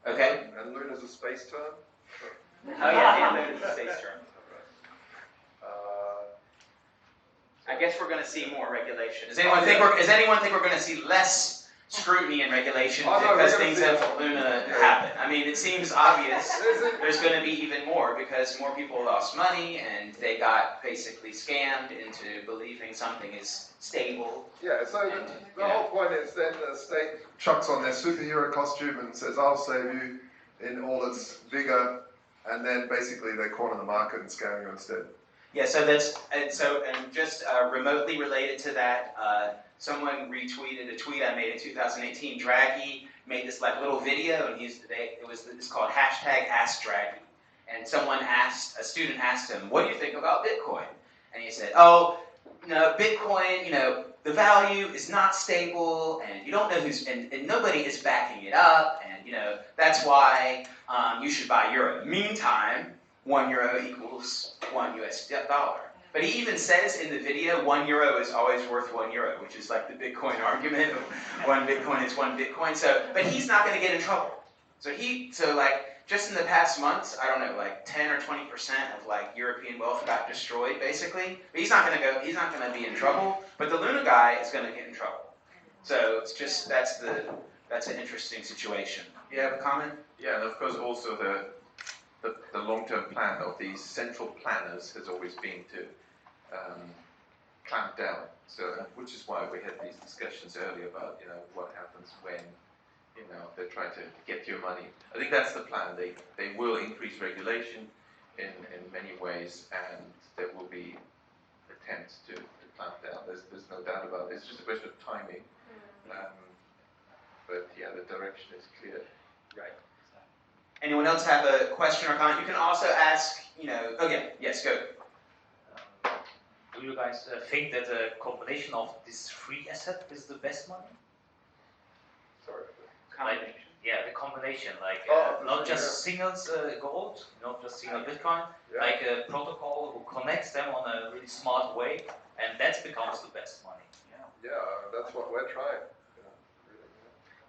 Okay. And Luna's a space term? Oh yeah, Luna's a space term. I guess we're going to see more regulation. Does anyone think we're going to see less scrutiny and regulation because things have Luna happen? I mean, it seems obvious. There's going to be even more because more people lost money and they got basically scammed into believing something is stable. Yeah, so the whole point is then the state chucks on their superhero costume and says, I'll save you in all its vigor, and then basically they corner the market and scam you instead. Yeah, so just remotely related to that, someone retweeted a tweet I made in 2018. Draghi made this like little video, and it's called #AskDraghi. And a student asked him, "What do you think about Bitcoin?" And he said, "Oh, Bitcoin, the value is not stable, and you don't know and nobody is backing it up, and that's why you should buy euro. Meantime, €1 equals $1 US. But he even says in the video, €1 is always worth €1, which is like the Bitcoin argument of 1 Bitcoin is 1 Bitcoin. So, but he's not going to get in trouble. So just in the past months, I don't know, like 10 or 20% of European wealth got destroyed, basically. But he's not going to be in trouble. But the Luna guy is going to get in trouble. So it's just that's an interesting situation. You have a comment? Yeah, and of course also the long-term plan of these central planners has always been to clamp down. So which is why we had these discussions earlier about what happens when they try to get your money. I think that's the plan. They will increase regulation in many ways, and there will be attempts to clamp down. There's no doubt about it. It's just a question of timing. But yeah, the direction is clear. Right. Anyone else have a question or comment? You can also ask, okay, yes, go. Do you guys think that a combination of this free asset is the best money? Sorry. The combination, not just singles gold, not just single Bitcoin, like a protocol who connects them on a really smart way, and that becomes the best money. Yeah, that's what we're trying.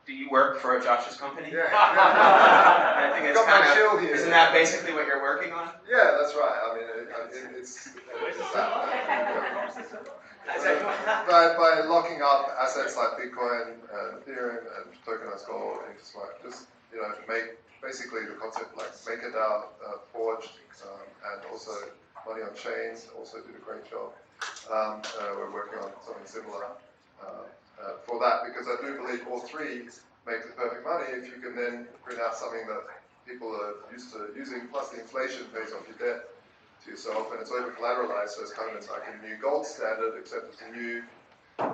Do you work for Josh's company? Yeah. I think it's got my chill here. Isn't that basically what you're working on? Yeah, that's right. I mean, it's by locking up assets like Bitcoin and Ethereum and tokenized gold into smart, just to make basically the concept like MakerDAO forged and also money on chains also did a great job. We're working on something similar. For that, because I do believe all three make the perfect money if you can then bring out something that people are used to using, plus the inflation pays off your debt to yourself, and it's over collateralized, so it's kind of like a new gold standard, except it's a new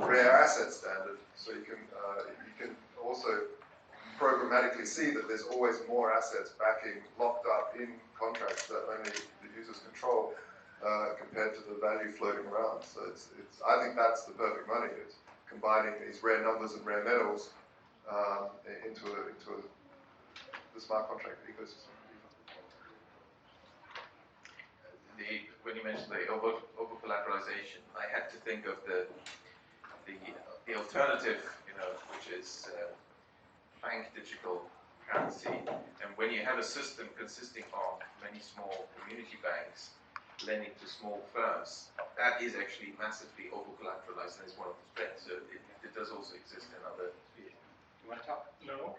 rare asset standard. So you can also programmatically see that there's always more assets backing, locked up in contracts that only the users control compared to the value floating around. So I think that's the perfect money. It's combining these rare numbers and rare metals into the smart contract ecosystem. When you mentioned the over-collateralization, I had to think of the alternative, which is bank digital currency. And when you have a system consisting of many small community banks lending to small firms, that is actually massively over-collateralized, and is one of the threats. So it does also exist in other fields. You want to talk? No.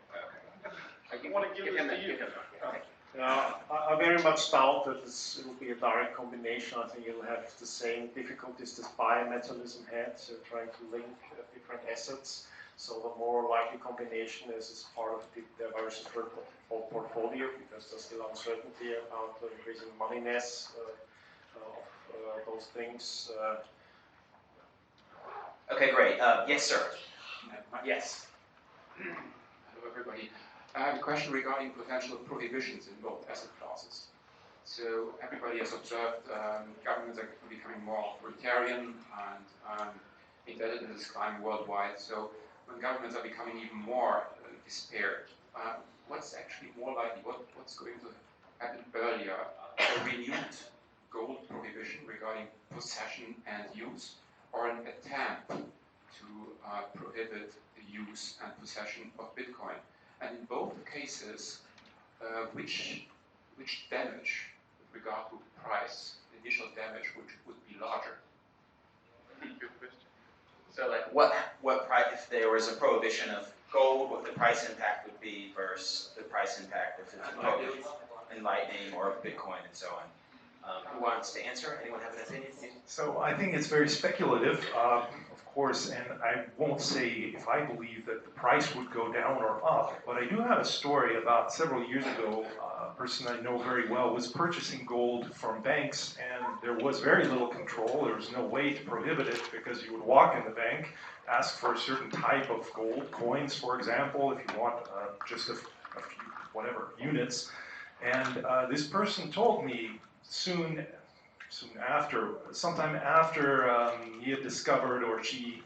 Okay. I want to give it to you. Okay. I very much doubt that it will be a direct combination. I think it'll have the same difficulties that bimetallism had, so trying to link different assets. So the more likely combination is part of the diversified portfolio, because there's still uncertainty about the increasing moneyness of those things. Okay, great. Yes, sir. Yes. Hello, everybody. I have a question regarding potential prohibitions in both asset classes. So everybody has observed governments are becoming more authoritarian, and indebtedness is climbing worldwide. So when governments are becoming even more despaired, what's actually more likely? What's going to happen earlier? A renewed gold prohibition regarding possession and use, or an attempt to prohibit the use and possession of Bitcoin? And in both cases, which damage with regard to price, initial damage, would be larger? Good question. So, what price, if there was a prohibition of gold, what the price impact would be versus the price impact if it's a prohibition in Lightning or Bitcoin and so on. Who wants to answer? Anyone have an opinion? So I think it's very speculative, of course, and I won't say if I believe that the price would go down or up, but I do have a story about several years ago. A person I know very well was purchasing gold from banks, and there was very little control. There was no way to prohibit it, because you would walk in the bank, ask for a certain type of gold, coins, for example, if you want just a few, whatever, units. And this person told me soon soon after, sometime after he had discovered, or she,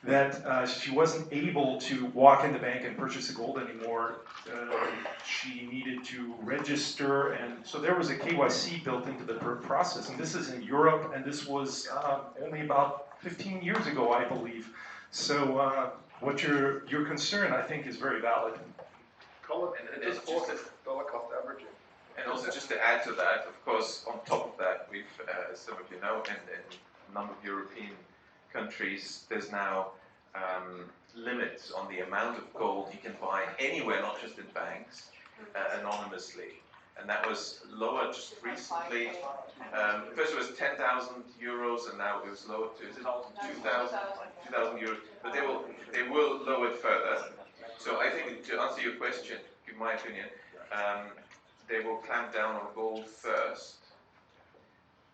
that she wasn't able to walk in the bank and purchase the gold anymore. She needed to register, and so there was a KYC built into the process. And this is in Europe, and this was only about 15 years ago, I believe. So what your concern, I think, is very valid. And it's just dollar cost averaging. And also just to add to that, of course, on top of that, we've, as some of you know, in a number of European countries, there's now limits on the amount of gold you can buy anywhere, not just in banks, anonymously. And that was lowered just recently. First it was 10,000 euros, and now it was lowered to 2,000 euros. But they will lower it further. So I think, to answer your question, in my opinion, they will clamp down on gold first,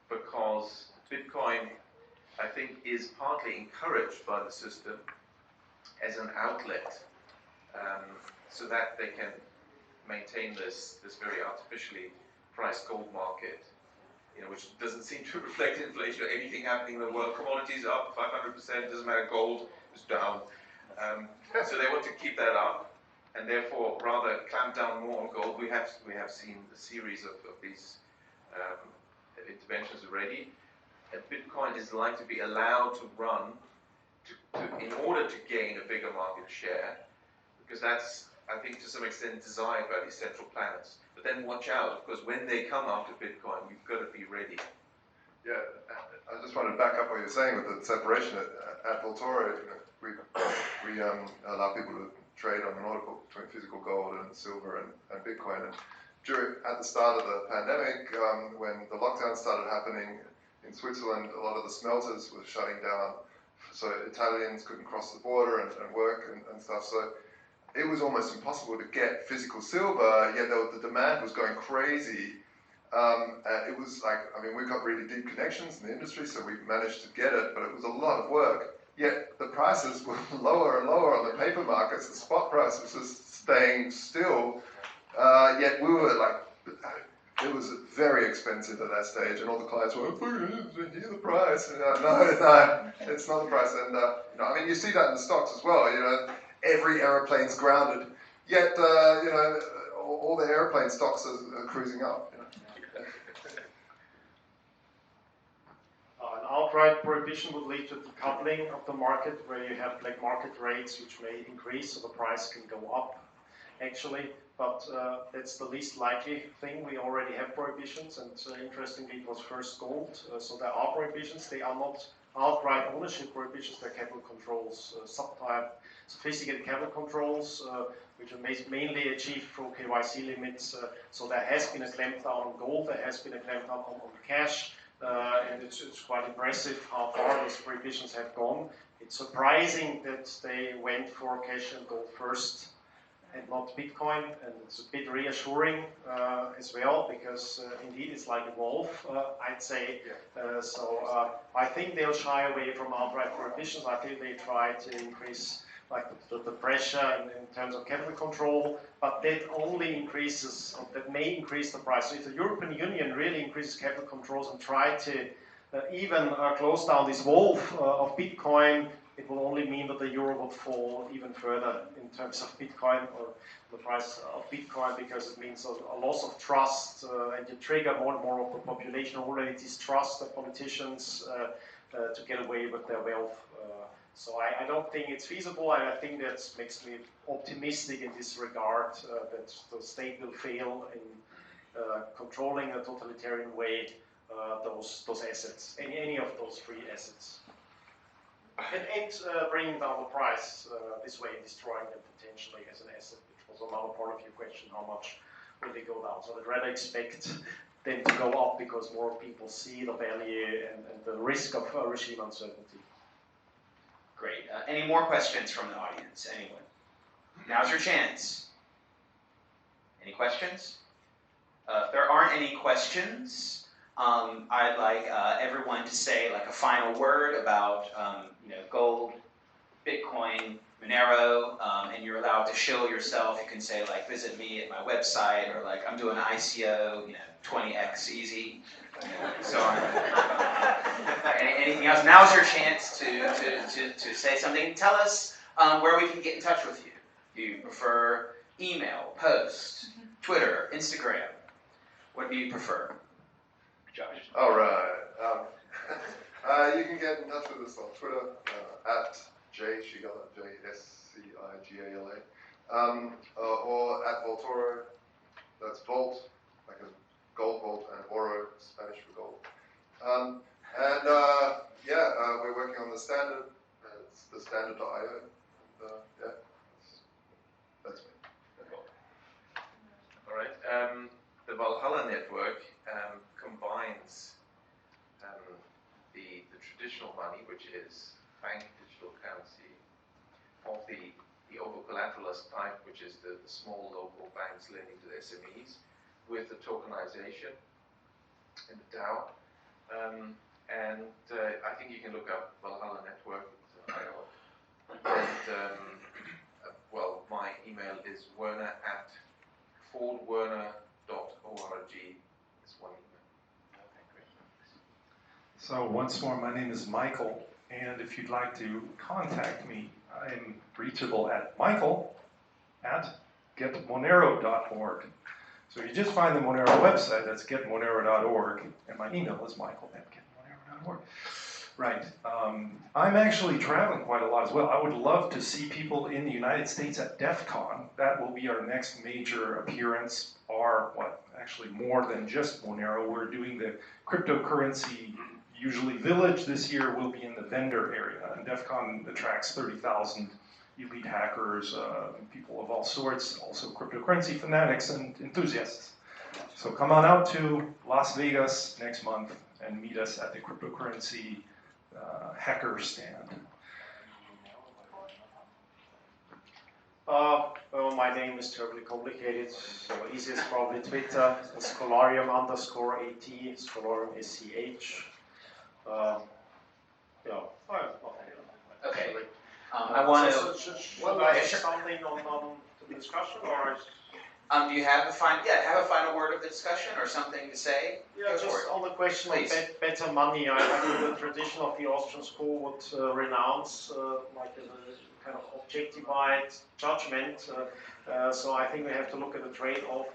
because Bitcoin, I think, is partly encouraged by the system as an outlet, so that they can maintain this very artificially priced gold market, which doesn't seem to reflect inflation or anything happening in the world. Commodities up 500%, doesn't matter, gold is down. So they want to keep that up, and therefore rather clamp down more on gold. We have seen a series of these interventions already. Bitcoin is like to be allowed to run in order to gain a bigger market share, because that's, I think, to some extent desired by these central planners. But then watch out, because when they come after Bitcoin, you've got to be ready. Yeah, I just wanted to back up what you're saying with the separation at Voltoro. We allow people to trade on an order book between physical gold and silver and Bitcoin. And at the start of the pandemic, when the lockdown started happening in Switzerland, a lot of the smelters were shutting down, so Italians couldn't cross the border and work and stuff. So it was almost impossible to get physical silver, yet the demand was going crazy. It was like, I mean, we've got really deep connections in the industry, so we managed to get it, but it was a lot of work. Yet the prices were lower and lower on the paper markets. The spot price was just staying still. Yet we were like, it was very expensive at that stage, and all the clients were, here's the price. No, it's not the price. And I mean, you see that in the stocks as well. Every aeroplane's grounded, yet all the airplane stocks are cruising up. An outright prohibition would lead to decoupling of the market, where you have black market rates which may increase, so the price can go up, actually. But that's the least likely thing. We already have prohibitions, and interestingly, it was first gold. So there are prohibitions. They are not outright ownership prohibitions. They're capital controls, sophisticated capital controls, which are mainly achieved through KYC limits. So there has been a clampdown on gold. There has been a clampdown on cash. And it's quite impressive how far these prohibitions have gone. It's surprising that they went for cash and gold first and not Bitcoin, and it's a bit reassuring as well, because indeed it's like a wolf, I'd say. So I think they'll shy away from outright prohibitions. I think they try to increase the pressure in terms of capital control, but that only increases, that may increase the price. So if the European Union really increases capital controls and try to even close down this wolf of Bitcoin, it will only mean that the euro would fall even further in terms of Bitcoin, or the price of Bitcoin, because it means a loss of trust, and you trigger more and more of the population already distrust the politicians to get away with their wealth. So I don't think it's feasible. I think that makes me optimistic in this regard, that the state will fail in controlling a totalitarian way those assets, any of those three assets. And bringing down the price this way, destroying them potentially as an asset, which was another part of your question, how much will they go down? So I'd rather expect them to go up, because more people see the value and the risk of regime uncertainty. Great. Any more questions from the audience? Anyone? Now's your chance. Any questions? If there aren't any questions, I'd like everyone to say like a final word about gold, Bitcoin, Monero, and you're allowed to shill yourself. You can say like, visit me at my website, or like, I'm doing an ICO, 20x easy. So anything else? Now's your chance to say something. Tell us where we can get in touch with you. Do you prefer email, post, Twitter, Instagram? What do you prefer? Josh. All right. You can get in touch with us on Twitter at Scigala, Scigala, or at Voltoro. That's Volt, like a gold vault, and Oro, Spanish for gold. We're working on the standard. It's the standard.io. That's me. All right. The Valhalla network combines the traditional money, which is bank digital currency, of the over-collateralized type, which is the small local banks lending to the SMEs, with the tokenization in the DAO. I think you can look up Valhalla Network. My email is werner at fordwerner.org. It's one email. Okay, great. So once more, my name is Michael, and if you'd like to contact me, I'm reachable at michael@getmonero.org. So you just find the Monero website, that's getmonero.org, and my email is michael@getmonero.org. Right. I'm actually traveling quite a lot as well. I would love to see people in the United States at DEF CON. That will be our next major appearance, actually more than just Monero. We're doing the cryptocurrency, usually village. This year we'll be in the vendor area, and DEF CON attracts 30,000 elite hackers, people of all sorts, also cryptocurrency fanatics and enthusiasts. So come on out to Las Vegas next month and meet us at the cryptocurrency hacker stand. My name is terribly complicated, so easiest probably Twitter, Scholarium_AT, Scholarium SCH. Okay. I want to. Should I add something on the discussion, or? Do you have a final word of the discussion or something to say? Yeah, just on the question of better money. I think the tradition of the Austrian school would renounce like a kind of objectified judgment. So I think we have to look at the trade-off,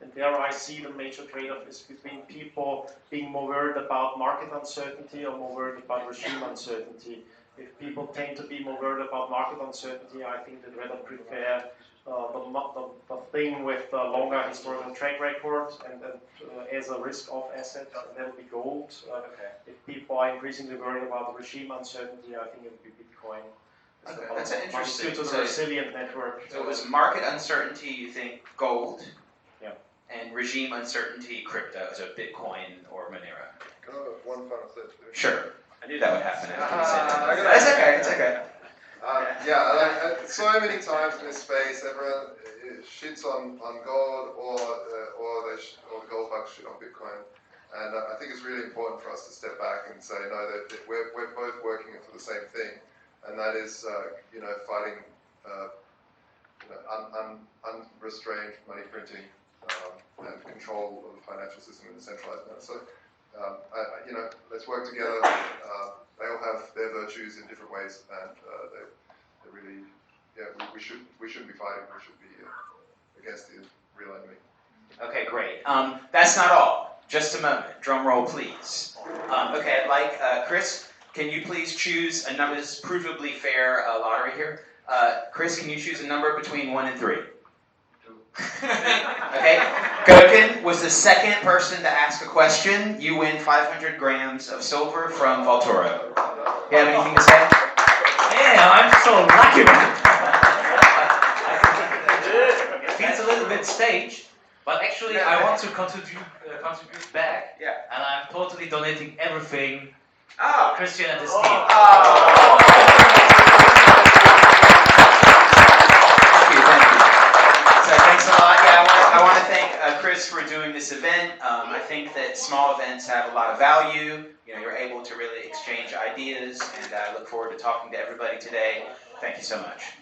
and there I see the major trade-off is between people being more worried about market uncertainty or more worried about regime uncertainty. If people tend to be more worried about market uncertainty, I think they'd rather prefer the thing with the longer historical track record and as a risk-off asset, that would be gold. If people are increasingly worried about the regime uncertainty, I think it would be Bitcoin. Okay, that's an interesting. Due to the resilient network. So it was market uncertainty, you think gold, yeah, and regime uncertainty, crypto, so Bitcoin or Monero. One final sentence. Sure, I knew that would happen. That's okay. It's okay. So many times in this space, everyone shits on gold or the gold bugs shit on Bitcoin, and I think it's really important for us to step back and say no, that we're both working for the same thing, and that is fighting unrestrained money printing and control of the financial system in a centralized manner. So let's work together. They all have their virtues in different ways, and they really, we shouldn't be fighting. We should be against the real enemy. Okay, great. That's not all. Just a moment. Drum roll, please. Okay, I'd like Chris. Can you please choose a number? This is provably fair lottery here. Chris, can you choose a number between 1 and 3? 2. Okay. Gherkin was the second person to ask a question. You win 500 grams of silver from Voltoro. You have anything to say? Yeah, I'm so lucky. It feels a little bit staged, but actually I want to contribute back. Yeah. And I'm totally donating everything Christian and his team. Thank you. So thanks a lot. Yeah, I want to thank Chris for doing this event. I think that small events have a lot of value. You're able to really exchange ideas, and I look forward to talking to everybody today. Thank you so much.